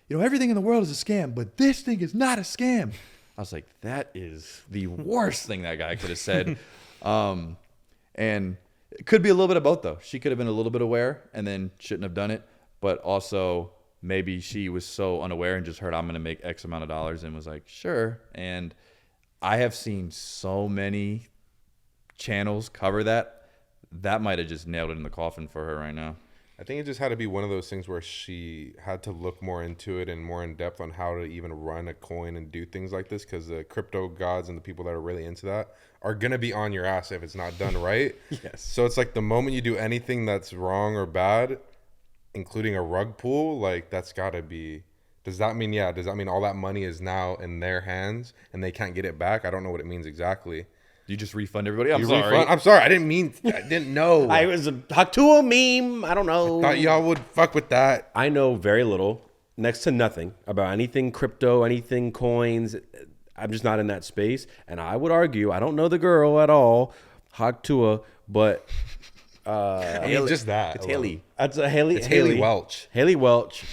you know, everything in the world is a scam, but this thing is not a scam. I was like, that is the worst thing that guy could have said. And it could be a little bit of both, though. She could have been a little bit aware and then shouldn't have done it. But also, maybe she was so unaware and just heard, I'm going to make X amount of dollars, and was like, sure. And I have seen so many channels cover that. That might have just nailed it in the coffin for her right now. I think it just had to be one of those things where she had to look more into it and more in depth on how to even run a coin and do things like this, because the crypto gods and the people that are really into that are going to be on your ass if it's not done right. Yes. So it's like the moment you do anything that's wrong or bad, including a rug pull, like that's got to be... Does that mean all that money is now in their hands and they can't get it back? I don't know what it means exactly. You just refund everybody? I'm sorry. I'm sorry. I didn't know. I was a Hawk Tuah meme. I don't know. Thought y'all would fuck with that. I know very little, next to nothing, about anything crypto, anything coins. I'm just not in that space. And I would argue, I don't know the girl at all, Hawk Tuah, but... I mean, just that. It's Haley. That's a Haley. It's Haley Welch. Haley Welch.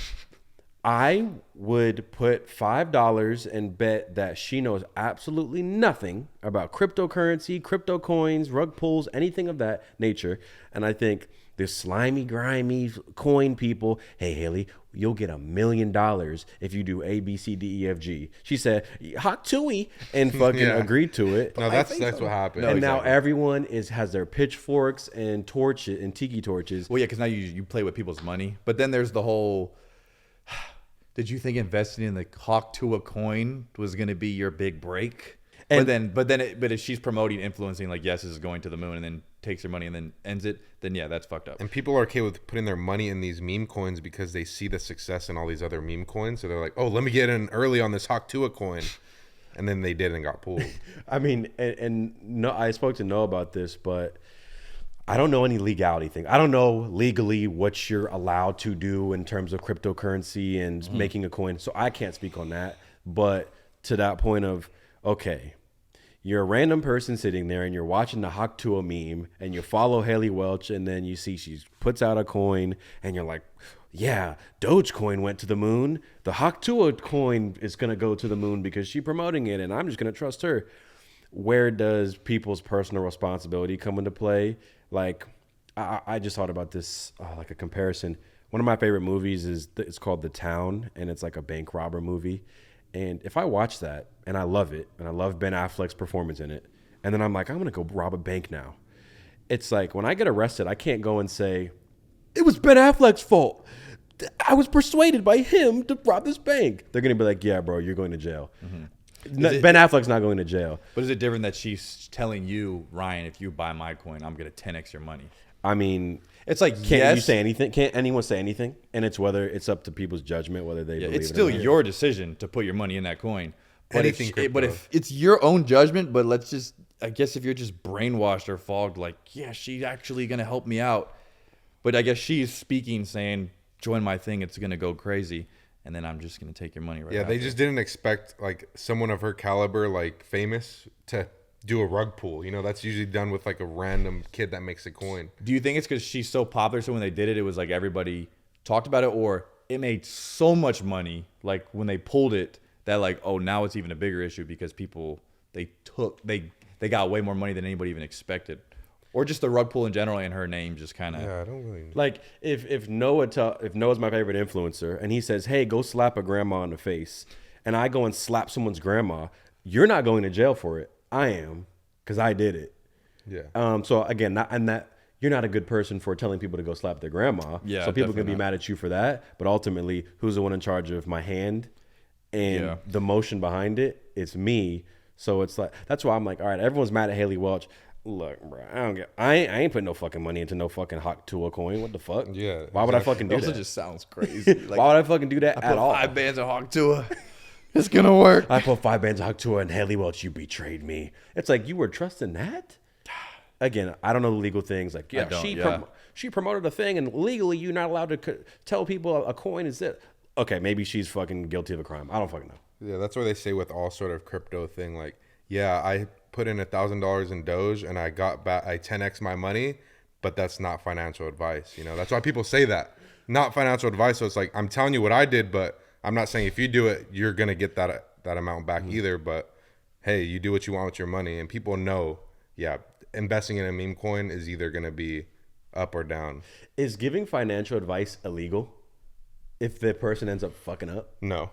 I would put $5 and bet that she knows absolutely nothing about cryptocurrency, crypto coins, rug pulls, anything of that nature. And I think this slimy, grimy coin people, hey, Haley, you'll get $1 million if you do A, B, C, D, E, F, G. She said, Hawk Tuah, and fucking agreed to it. No, that's what happened. And now everyone has their pitchforks and torches and tiki torches. Well, yeah, because now you play with people's money. But then there's the whole... Did you think investing in the Hawk Tuah coin was going to be your big break? But if she's promoting, influencing, like, yes, this is going to the moon, and then takes her money and then ends it, then yeah, that's fucked up. And people are okay with putting their money in these meme coins because they see the success in all these other meme coins. So they're like, oh, let me get in early on this Hawk Tuah coin. And then they did and got pulled. I mean, and no, I spoke to Noah about this, but I don't know any legality thing. I don't know legally what you're allowed to do in terms of cryptocurrency and making a coin. So I can't speak on that. But to that point of, okay, you're a random person sitting there and you're watching the Hawk Tuah meme and you follow Haley Welch and then you see she puts out a coin and you're like, yeah, Dogecoin went to the moon. The Hawk Tuah coin is going to go to the moon because she's promoting it and I'm just going to trust her. Where does people's personal responsibility come into play? Like, I just thought about this, like a comparison. One of my favorite movies it's called The Town, and it's like a bank robber movie. And if I watch that, and I love it, and I love Ben Affleck's performance in it, and then I'm like, I'm going to go rob a bank now. It's like, when I get arrested, I can't go and say, it was Ben Affleck's fault. I was persuaded by him to rob this bank. They're going to be like, yeah, bro, you're going to jail. Mm-hmm. Ben Affleck's not going to jail. But is it different that she's telling you, Ryan, if you buy my coin, I'm going to 10x your money? I mean, it's like, can't you say anything? Can't anyone say anything? And it's whether it's up to people's judgment whether they believe it's still your decision to put your money in that coin. But Anything if it's your own judgment, but let's just, I guess if you're just brainwashed or fogged, like, yeah, she's actually going to help me out. But I guess she's speaking, saying, join my thing, it's going to go crazy. And then I'm just going to take your money right Yeah, they just didn't expect, like, someone of her caliber, like, famous, to do a rug pull. You know, that's usually done with, like, a random kid that makes a coin. Do you think it's because she's so popular, so when they did it, it was like everybody talked about it? Or it made so much money, like, when they pulled it, that, like, oh, now it's even a bigger issue because people, they got way more money than anybody even expected? Or just the rug pull in general and her name just kind of... Yeah, I don't really... Like, if Noah's my favorite influencer and he says, hey, go slap a grandma in the face, and I go and slap someone's grandma, you're not going to jail for it. I am, because I did it. Yeah. So, again, you're not a good person for telling people to go slap their grandma. Yeah, so people can be mad at you for that. But ultimately, who's the one in charge of my hand and the motion behind it? It's me. So it's like... That's why I'm like, all right, everyone's mad at Haley Welch. Look, bro, I ain't putting no fucking money into no fucking Hawk Tuah coin. What the fuck? Yeah. Why would I fucking do that? Also just sounds crazy. Like, why would I fucking do that at all? 5 bands of Hawk Tuah. It's going to work. I put 5 bands of Hawk Tuah and Haley Welch, you betrayed me. It's like, you were trusting that? Again, I don't know the legal things. Like, yeah, she promoted a thing, and legally you're not allowed to tell people a coin is it. Okay, maybe she's fucking guilty of a crime. I don't fucking know. Yeah, that's what they say with all sort of crypto thing. Like, yeah, I put in $1,000 in Doge and I got back, I 10x my money, but that's not financial advice. You know, that's why people say that. Not financial advice. So it's like, I'm telling you what I did, but I'm not saying if you do it, you're going to get that amount back either. But hey, you do what you want with your money. And people know, yeah, investing in a meme coin is either going to be up or down. Is giving financial advice illegal if the person ends up fucking up? No.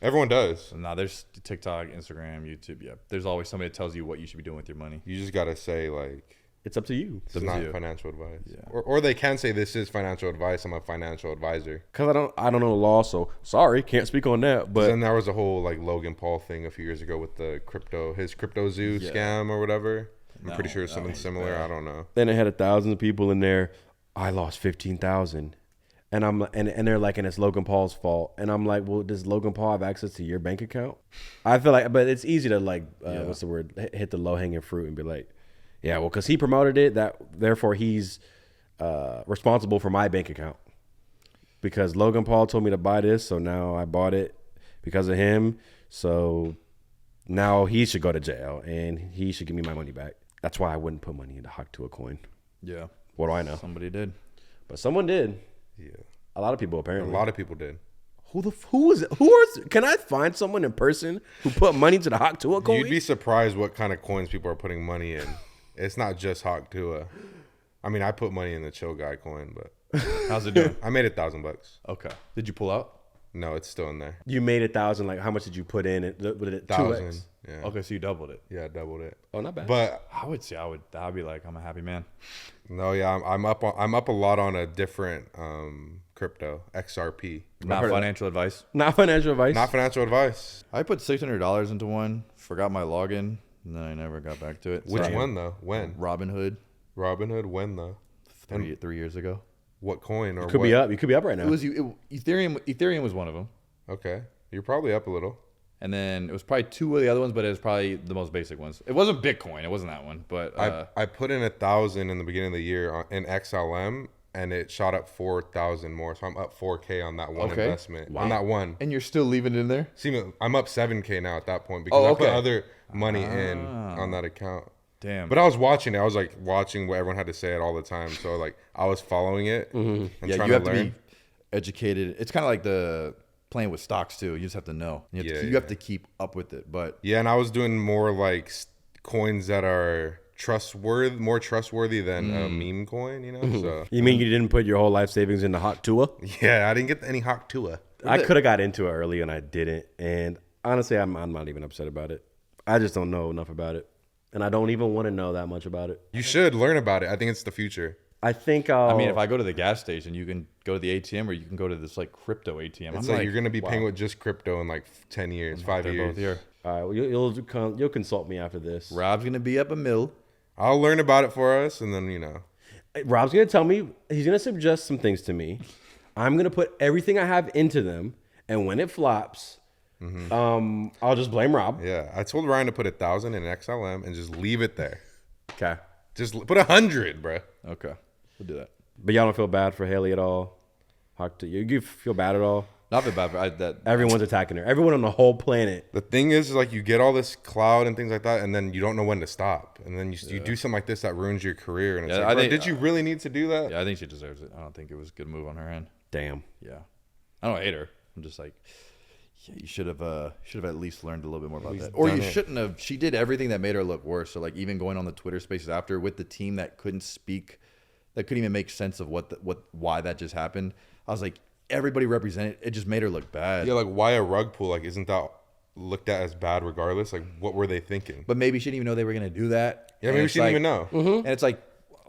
Everyone does. No, there's TikTok, Instagram, YouTube. Yeah, there's always somebody that tells you what you should be doing with your money. You just got to say, like, it's up to you. This is not financial advice. Yeah. Or they can say this is financial advice. I'm a financial advisor. Because I don't know the law, so sorry, can't speak on that. But then there was a whole like Logan Paul thing a few years ago with his crypto zoo scam or whatever. I'm pretty sure it's something similar. I don't know. Then it had thousands of people in there. I lost 15,000. And I'm and they're like, and it's Logan Paul's fault. And I'm like, well, does Logan Paul have access to your bank account? I feel like, but it's easy to like, what's the word? Hit the low hanging fruit and be like, yeah, well, because he promoted it, therefore he's responsible for my bank account. Because Logan Paul told me to buy this, so now I bought it because of him. So now he should go to jail and he should give me my money back. That's why I wouldn't put money into Hawk Tuah coin. Yeah. What do I know? Somebody did. But someone did. Yeah. A lot of people apparently. A lot of people did. Who is it? Can I find someone in person who put money to the Hawk Tuah coin? You'd be surprised what kind of coins people are putting money in. It's not just Hawk Tuah. I mean, I put money in the Chill Guy coin, but how's it doing? I made $1,000. Okay. Did you pull out? No, it's still in there. You made 1,000. Like, how much did you put in? It 2x. Yeah. Okay, so you doubled it. Yeah, I doubled it. Oh, not bad. But I would say I'd be like, I'm a happy man. No, yeah, I'm up a lot on a different crypto, XRP. Not financial advice. Not financial advice. Not financial advice. I put $600 into one, forgot my login, and then I never got back to it. Which one though? When? Robinhood. Robinhood. When though? 3 years ago. What coin or you could be up? You could be up right now. It was Ethereum. Ethereum was one of them. Okay, you're probably up a little. And then it was probably 2 of the other ones, but it was probably the most basic ones. It wasn't Bitcoin. It wasn't that one. But I put in 1,000 in the beginning of the year in XLM, and it shot up 4,000 more. So I'm up 4K on that one investment. Wow. On that one. And you're still leaving it in there? See, I'm up 7K now at that point because I put other money in on that account. Damn. But I was watching it. I was like watching what everyone had to say it all the time. So like I was following it and trying to learn. You have to be educated. It's kind of like the playing with stocks too. You just have to know. You have to keep up with it. But yeah, and I was doing more like coins that are more trustworthy than a meme coin, you know. So you mean you didn't put your whole life savings into Hawk Tuah? Yeah, I didn't get any Hawk Tuah. I could have got into it early and I didn't. And honestly, I'm not even upset about it. I just don't know enough about it, and I don't even want to know that much about it. You should learn about it. I think it's the future. I think I mean, if I go to the gas station, you can go to the ATM or you can go to this like crypto ATM. It's like you're gonna be paying with just crypto in like 10 years, 5 years. Both here. All right, well, you'll consult me after this. Rob's gonna be up $1 million. I'll learn about it for us, and then Rob's gonna tell me. He's gonna suggest some things to me. I'm gonna put everything I have into them, and when it flops, I'll just blame Rob. Yeah, I told Ryan to put 1,000 in XLM and just leave it there. Okay. Just put 100, bro. Okay, we'll do that. But y'all don't feel bad for Haley at all? You feel bad at all? Not feel bad for that. Everyone's attacking her. Everyone on the whole planet. The thing is like you get all this cloud and things like that, and then you don't know when to stop. And then you do something like this that ruins your career. And it's like, bro, did you really need to do that? Yeah, I think she deserves it. I don't think it was a good move on her end. Damn. Yeah. I don't hate her. I'm just like, yeah, you should have at least learned a little bit more about that. Or you shouldn't have. She did everything that made her look worse. So like even going on the Twitter Spaces after with the team that couldn't speak, that couldn't even make sense of why that just happened. I was like, everybody represented. It just made her look bad. Yeah, like why a rug pull? Like isn't that looked at as bad regardless? Like what were they thinking? But maybe she didn't even know they were gonna do that. Yeah, maybe she didn't even know. And it's like,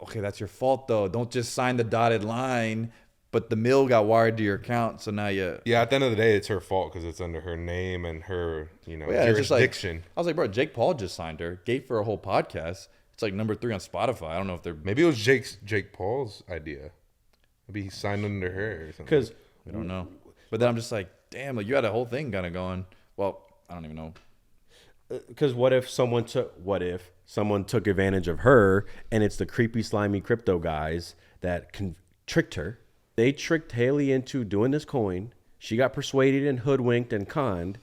okay, that's your fault though. Don't just sign the dotted line. But the mill got wired to your account, so now you. Yeah, at the end of the day, it's her fault because it's under her name and her, jurisdiction. Like, I was like, bro, Jake Paul just signed her. Gate for a whole podcast. It's like number 3 on Spotify. I don't know if they're. Maybe it was Jake Paul's idea. Maybe he signed under her or something. Because we don't know. But then I'm just like, damn, like you had a whole thing kind of going. Well, I don't even know. Because what if someone took advantage of her and it's the creepy, slimy crypto guys that tricked her. They tricked Haley into doing this coin. She got persuaded and hoodwinked and conned,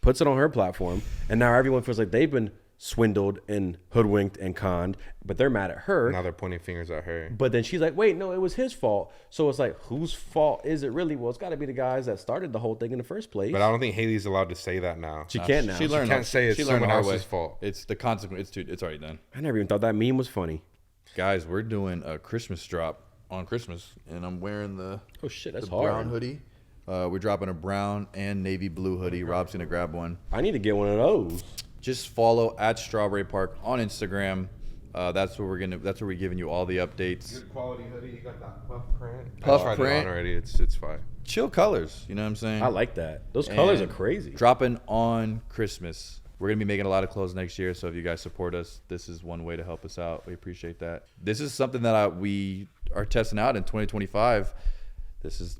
puts it on her platform, and now everyone feels like they've been swindled and hoodwinked and conned, but they're mad at her. Now they're pointing fingers at her. But then she's like, wait, no, it was his fault. So it's like, whose fault is it really? Well, it's got to be the guys that started the whole thing in the first place. But I don't think Haley's allowed to say that now. She can't now. She learned. She can't say it's someone else's fault. It's the consequence. It's already done. I never even thought that meme was funny. Guys, we're doing a Christmas drop on Christmas, and I'm wearing the Oh shit, that's the hard. brown hoodie. We're dropping a brown and navy blue hoodie. Rob's gonna grab one. I need to get one of those. Just follow at Strawberry Park on Instagram. That's where we're giving you all the updates. Good quality hoodie. You got that puff print. Puff I tried print. it on already. It's fine. Chill colors. You know what I'm saying? I like that. Those colors are And crazy. Dropping on Christmas. We're going to be making a lot of clothes next year, so if you guys support us, this is one way to help us out. We appreciate that. This is something that we are testing out in 2025.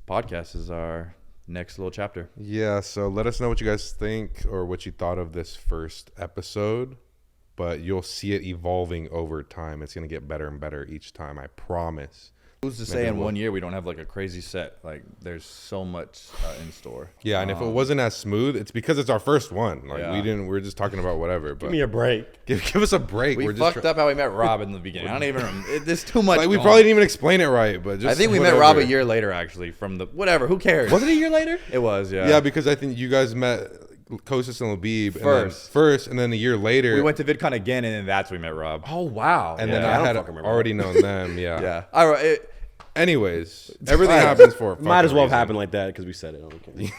Podcast is our next little chapter. Yeah, so let us know what you guys think or what you thought of this first episode. But you'll see it evolving over time. It's going to get better and better each time, I promise. Who's to say in 1 year we don't have like a crazy set? Like there's so much in store. Yeah, and if it wasn't as smooth, it's because it's our first one. Like Yeah. we're just talking about whatever. But Give me a break. give us a break. We We're just fucked up how we met Rob in the beginning. I don't even remember. There's too much. Like we going probably on. didn't even explain it right, but just I think we met whatever. Rob a year later, actually, from the whatever. Who cares? Was it a year later? It was, yeah. Yeah, because I think you guys met Kostas and Labib First. and then a year later. We went to VidCon again, and then that's when we met Rob. Oh wow. and then Yeah, I had don't fucking remember already that. known them. Yeah. Yeah. All right. Anyways, everything happens for a Might as well have fucking happened like that because we said it. Okay.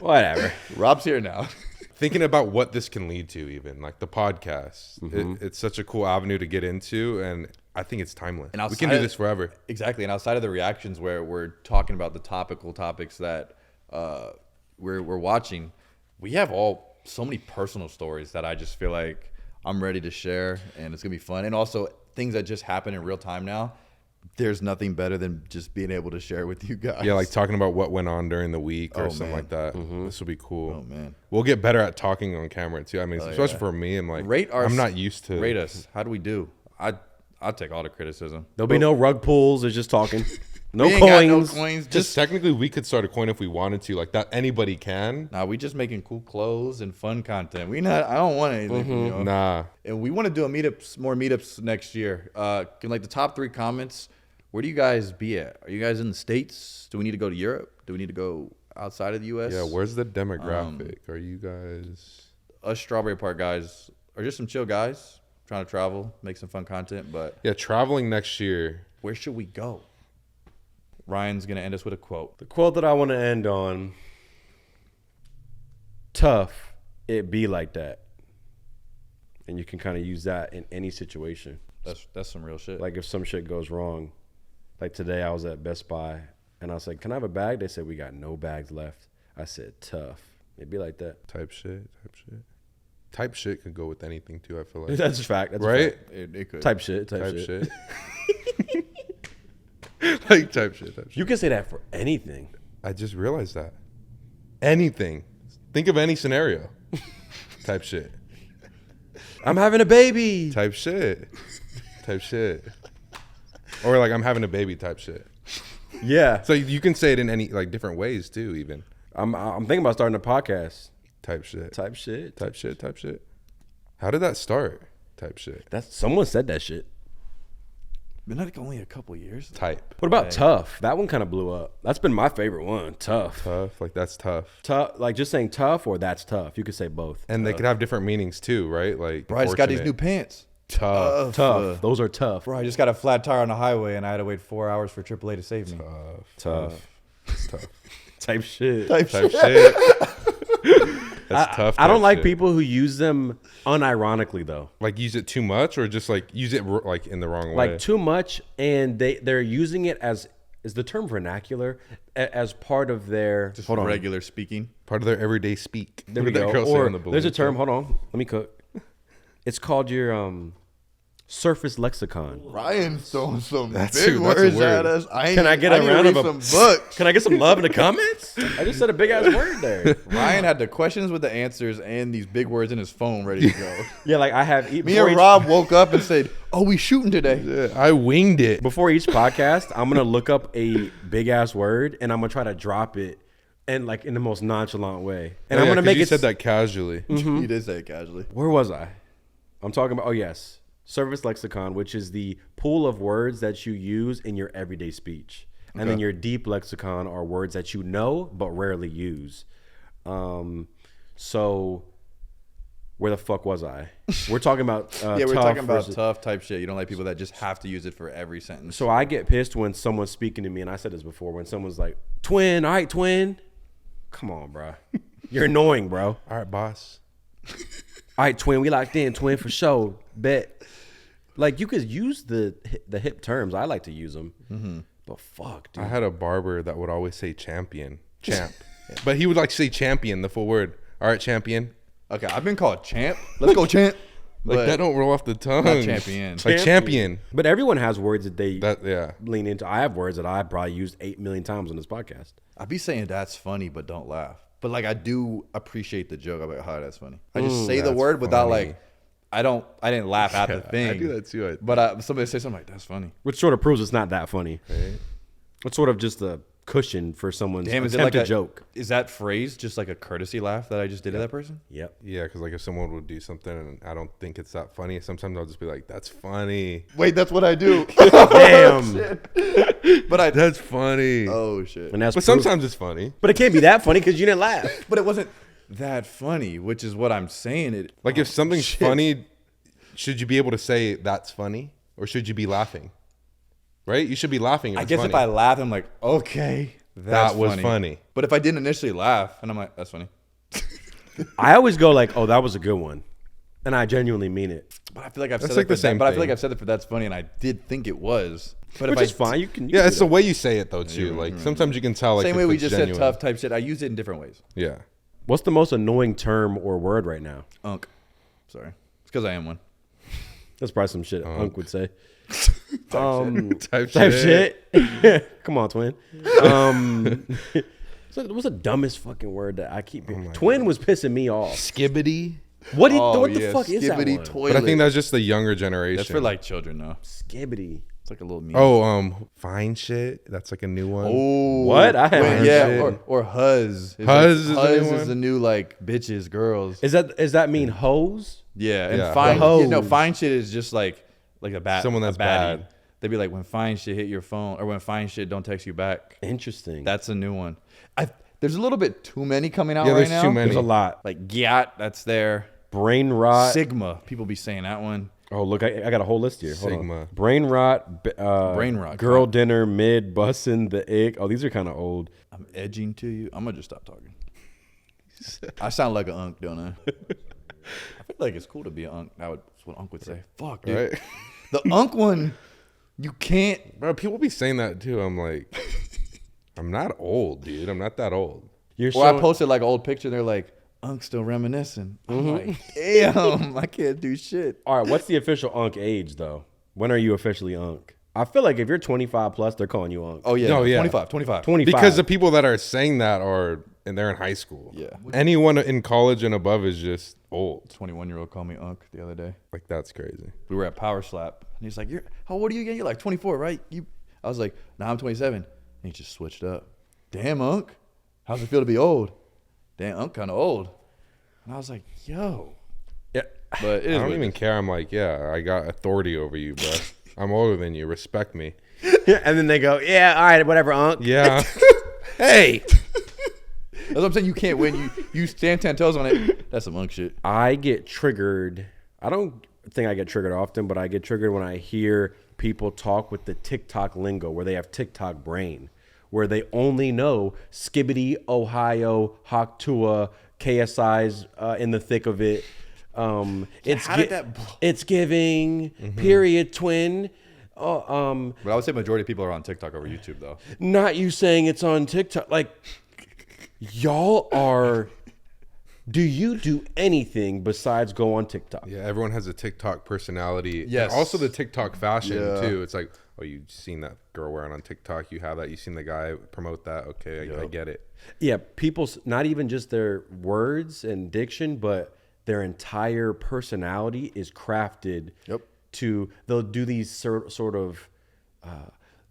Whatever. Rob's here now. thinking about what this can lead to, even like the podcast. Mm-hmm. It's such a cool avenue to get into, and I think it's timeless. And We can do this forever. Exactly. And outside of the reactions where we're talking about the topical topics that we're watching, we have so many personal stories that I just feel like I'm ready to share, and it's gonna be fun. And also things that just happen in real time now. There's nothing better than just being able to share with you guys. Yeah, like talking about what went on during the week or Oh, something man. like that. This will be cool. Oh man. We'll get better at talking on camera too. I mean, especially for me, I'm like, I'm not used to. Rate us. How do we do? I'll take all the criticism. There'll be no rug pulls. It's just talking. No We ain't got no coins. coins. Just technically, we could start a coin if we wanted to, like that. Anybody can. Nah, we just making cool clothes and fun content. I don't want anything. You know? Nah. And we want to do more meetups next year. Like the top 3 comments. Where do you guys be at? Are you guys in the States? Do we need to go to Europe? Do we need to go outside of the U.S.? Yeah. Where's the demographic? Are you guys? Us Strawberry Park guys are just some chill guys trying to travel, make some fun content. But Yeah, traveling next year. where should we go? Ryan's gonna end us with a quote. The quote that I want to end on: tough, it be like that. And you can kind of use that in any situation. That's some real shit. Like if some shit goes wrong. Like today I was at Best Buy and I was like, can I have a bag? They said, we got no bags left. I said, tough. It'd be like that. Type shit. Type shit could go with anything too. I feel like. That's a fact. That's a Right? fact. it could. Type shit. Type Type shit. shit. Like type shit. You can say that for anything. I just realized that. Anything. Think of any scenario. Type shit. I'm having a baby. Type shit. Type shit. Or like I'm having a baby type shit. Yeah. So you can say it in any like different ways too, even. I'm thinking about starting a podcast. Type shit. Type shit. Type shit. Type shit. How did that start? Type shit. That's someone said that shit. Been like only a couple years. Type. What about tough? That one kind of blew up. That's been my favorite one. Tough. Tough. Like that's tough. Tough. Like just saying tough or that's tough. You could say both. And they could have different meanings too, right? Like Bro, I just got these new fortunate. pants. Tough. Tough. Those are tough. Bro, I just got a flat tire on the highway and I had to wait 4 hours for AAA to save me. Tough. It's tough. Type shit. Type shit. That's tough. I don't type like shit. people who use them unironically though. Like use it too much, or just like use it like in the wrong way. Like too much, and they're using it as is the term vernacular as part of their Just regular speaking. Part of their everyday speak. There we What did that go. girl say Or on the there's a balloon term. show? Hold on, let me cook. It's called your Surface lexicon. Ryan's throwing some That's big a word. words at us. Can I get a need to round of read a- some books? Can I get some love in the comments? I just said a big ass word there. Ryan had the questions with the answers and these big words in his phone ready to go. Yeah, like I have. Me and Rob woke up and said, "Oh, we shooting today." Yeah, I winged it. Before each podcast, I'm gonna look up a big ass word and I'm gonna try to drop it, and like in the most nonchalant way. And I'm gonna make you it. said that casually. He did say it casually. Where was I? I'm talking about. Oh yes, Surface lexicon, which is the pool of words that you use in your everyday speech, and then your deep lexicon are words that you know but rarely use. So. Where the fuck was I? We're talking about Yeah, we're tough talking about versus- tough type shit. You don't like people that just have to use it for every sentence. So I get pissed when someone's speaking to me, and I said this before, when someone's like, twin, all right, twin. Come on, bro. You're annoying, bro. All right, boss. All right, twin, we locked in, twin, for sure. Bet. Like, you could use the hip terms. I like to use them. But fuck, dude. I had a barber that would always say champion. Champ. But he would like say champion, the full word. All right, champion. Okay, I've been called champ. Let's go champ. Like But that don't roll off the tongue. not champion. Like champion. But everyone has words that they Yeah. lean into. I have words that I probably used 8 million times on this podcast. I be saying that's funny, but don't laugh. But like I do appreciate the joke. I'm like, oh, that's funny. I just say the that's word without funny. like, I didn't laugh at the thing. I do that too. But somebody say something like, that's funny. Which sort of proves it's not that funny. It's sort of just a cushion for someone's Damn, is it like attempted a joke. Is that phrase just like a courtesy laugh that I just did to that person? Yep. Yeah, because like if someone would do something and I don't think it's that funny, sometimes I'll just be like, "That's funny." Wait, that's what I do. Damn. But I That's funny. oh shit. And that's But proof. sometimes it's funny. But it can't be that funny because you didn't laugh. But it wasn't that funny, which is what I'm saying. It Like if something's funny, should you be able to say that's funny, or should you be laughing? Right? You should be laughing. If I it's guess funny. if I laugh, I'm like, okay, that's That was funny. But if I didn't initially laugh, and I'm like, that's funny. I always go like, "Oh, that was a good one," and I genuinely mean it, But I feel like I've That's said like it the for same that, but I feel thing. like I've said it for that's funny, and I did think it was. But which if is I fine. You can. Yeah, can it's do the way you say it though too. Like sometimes you can tell. Like same if way we it's just genuine. said tough type shit. I use it in different ways. Yeah. that. What's the most annoying term or word right now? Unk. Sorry, it's because I am one. That's probably some shit Unc would say. Type Type shit. shit. Come on, twin. So what's the dumbest fucking word that I keep hearing? Twin was pissing me off. Skibbity. What the yeah, fuck is that Skibbity one? toilet. But I think that's just the younger generation. That's for like children though. Skibbity. It's like a little meme. Oh, fine shit. That's like a new one. Oh, What? I haven't wait, heard yeah, shit. or huzz. It's Huzz is the like, new huzz one? is the new like bitches, girls. Is that mean hose? Yeah, and Yeah, fine. huzz. Yeah, no, fine shit is just like a bad Someone that's a baddie. bad. They'd be like, when fine shit hit your phone, or when fine shit don't text you back. Interesting. That's a new one. There's a little bit too many coming out Yeah, right there's now. too many. There's a lot. Like Gyat, that's there. Brain rot. Sigma, people be saying that one. Oh, look, I got a whole list here. Hold on. Sigma. Brain rot. Brain rot, Girl come on. dinner, mid, bussin', the ick. Oh, these are kind of old. I'm edging to you. I'm gonna just stop talking. I sound like an unk, don't I? I feel like it's cool to be an unk. That's what unk would say. Fuck, dude. Right? The unk one, you can't. Bro, people be saying that too. I'm like, I'm not old, dude. I'm not that old. You're Or I showing- posted like an old picture. They're like, unk still reminiscing. I'm Mm-hmm. like, damn, I can't do shit. All right, what's the official unk age though? When are you officially unk? I feel like if you're 25 plus, they're calling you unk. Oh yeah, No, yeah. 25. 25. Because the people that are saying that and they're in high school. Yeah. Anyone in college and above is just old. 21-year-old called me unk the other day. Like that's crazy. We were at Power Slap, and he's like, how old are you again? You're like 24, right? I was like, nah, I'm 27. And he just switched up. Damn, unk. How's it feel to be old? Damn, unk kind of old. And I was like, yo. Yeah. But it I is don't what it even is. care. I'm like, yeah, I got authority over you, bro. I'm older than you. Respect me. And then they go, yeah, all right, whatever, unk. Yeah. Hey. That's what I'm saying. You can't win. You stand 10 toes on it. That's some unk shit. I get triggered. I don't think I get triggered often, but I get triggered when I hear people talk with the TikTok lingo where they have TikTok brain, where they only know Skibbity, Ohio, Hawk Tuah, KSI's in the thick of it. It's how did that it's giving period twin. But I would say majority of people are on TikTok over YouTube, though. Not you saying it's on TikTok. Like y'all are Do you do anything besides go on TikTok? Yeah, everyone has a TikTok personality. Yes. And also the TikTok fashion Yeah. too. It's like, oh, you've seen that girl wearing on TikTok. You have that. You've seen the guy promote that. Okay, I get it. Yeah, people's not even just their words and diction, but their entire personality is crafted Yep. to. They'll do these sort of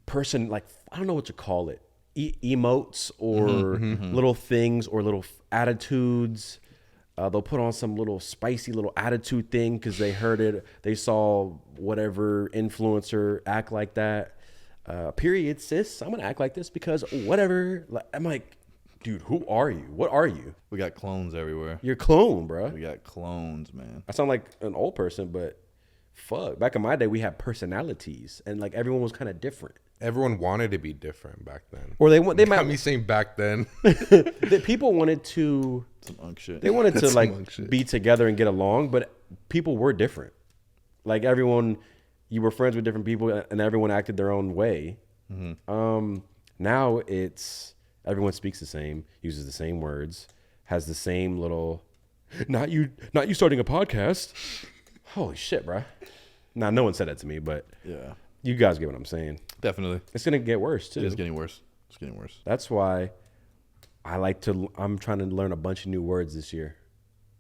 person, like, I don't know what to call it, emotes or little things or little attitudes. They'll put on some little spicy little attitude thing because they heard it. They saw whatever influencer act like that. Period, sis. I'm gonna act like this because whatever. I'm like, dude, who are you? What are you? We got clones everywhere. You're a clone, bro. We got clones, man. I sound like an old person, but fuck. Back in my day, we had personalities, and like everyone was kind of different. Everyone wanted to be different back then. Or they Got might me saying back then. the people wanted to. Some unk shit. They wanted to That's like some monk shit. be together and get along, but people were different. Like everyone, you were friends with different people, and everyone acted their own way. Now it's everyone speaks the same, uses the same words, has the same little. Not you starting a podcast. Holy shit, bro. Nah, no one said that to me, but Yeah, you guys get what I'm saying. definitely. It's gonna get worse too. It is getting worse. It's getting worse. That's why I'm trying to learn a bunch of new words this year.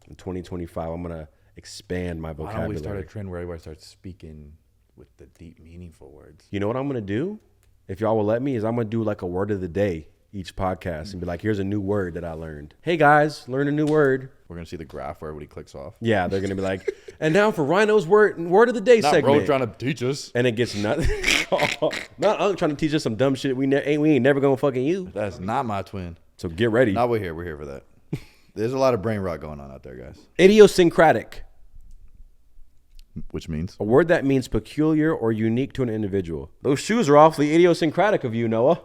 In 2025, I'm gonna expand my Why vocabulary. don't we start a trend where everybody starts speaking with the deep, meaningful words? You know what I'm gonna do? If y'all will let me, is I'm gonna do like a word of the day each podcast and be like, here's a new word that I learned. Hey guys, learn a new word. We're gonna see the graph where everybody clicks off. Yeah, they're gonna be like, and now for Rhino's word of the day Not segment. bro trying to teach us. And it gets nothing. Not Unc trying to teach us some dumb shit we ain't never gonna fucking use. That's not my twin. So get ready. Not we're here. We're here for that. There's a lot of brain rot going on out there, guys. Idiosyncratic. Which means A word that means peculiar or unique to an individual. Those shoes are awfully idiosyncratic of you, Noah.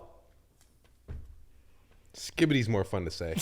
Skibbity's more fun to say.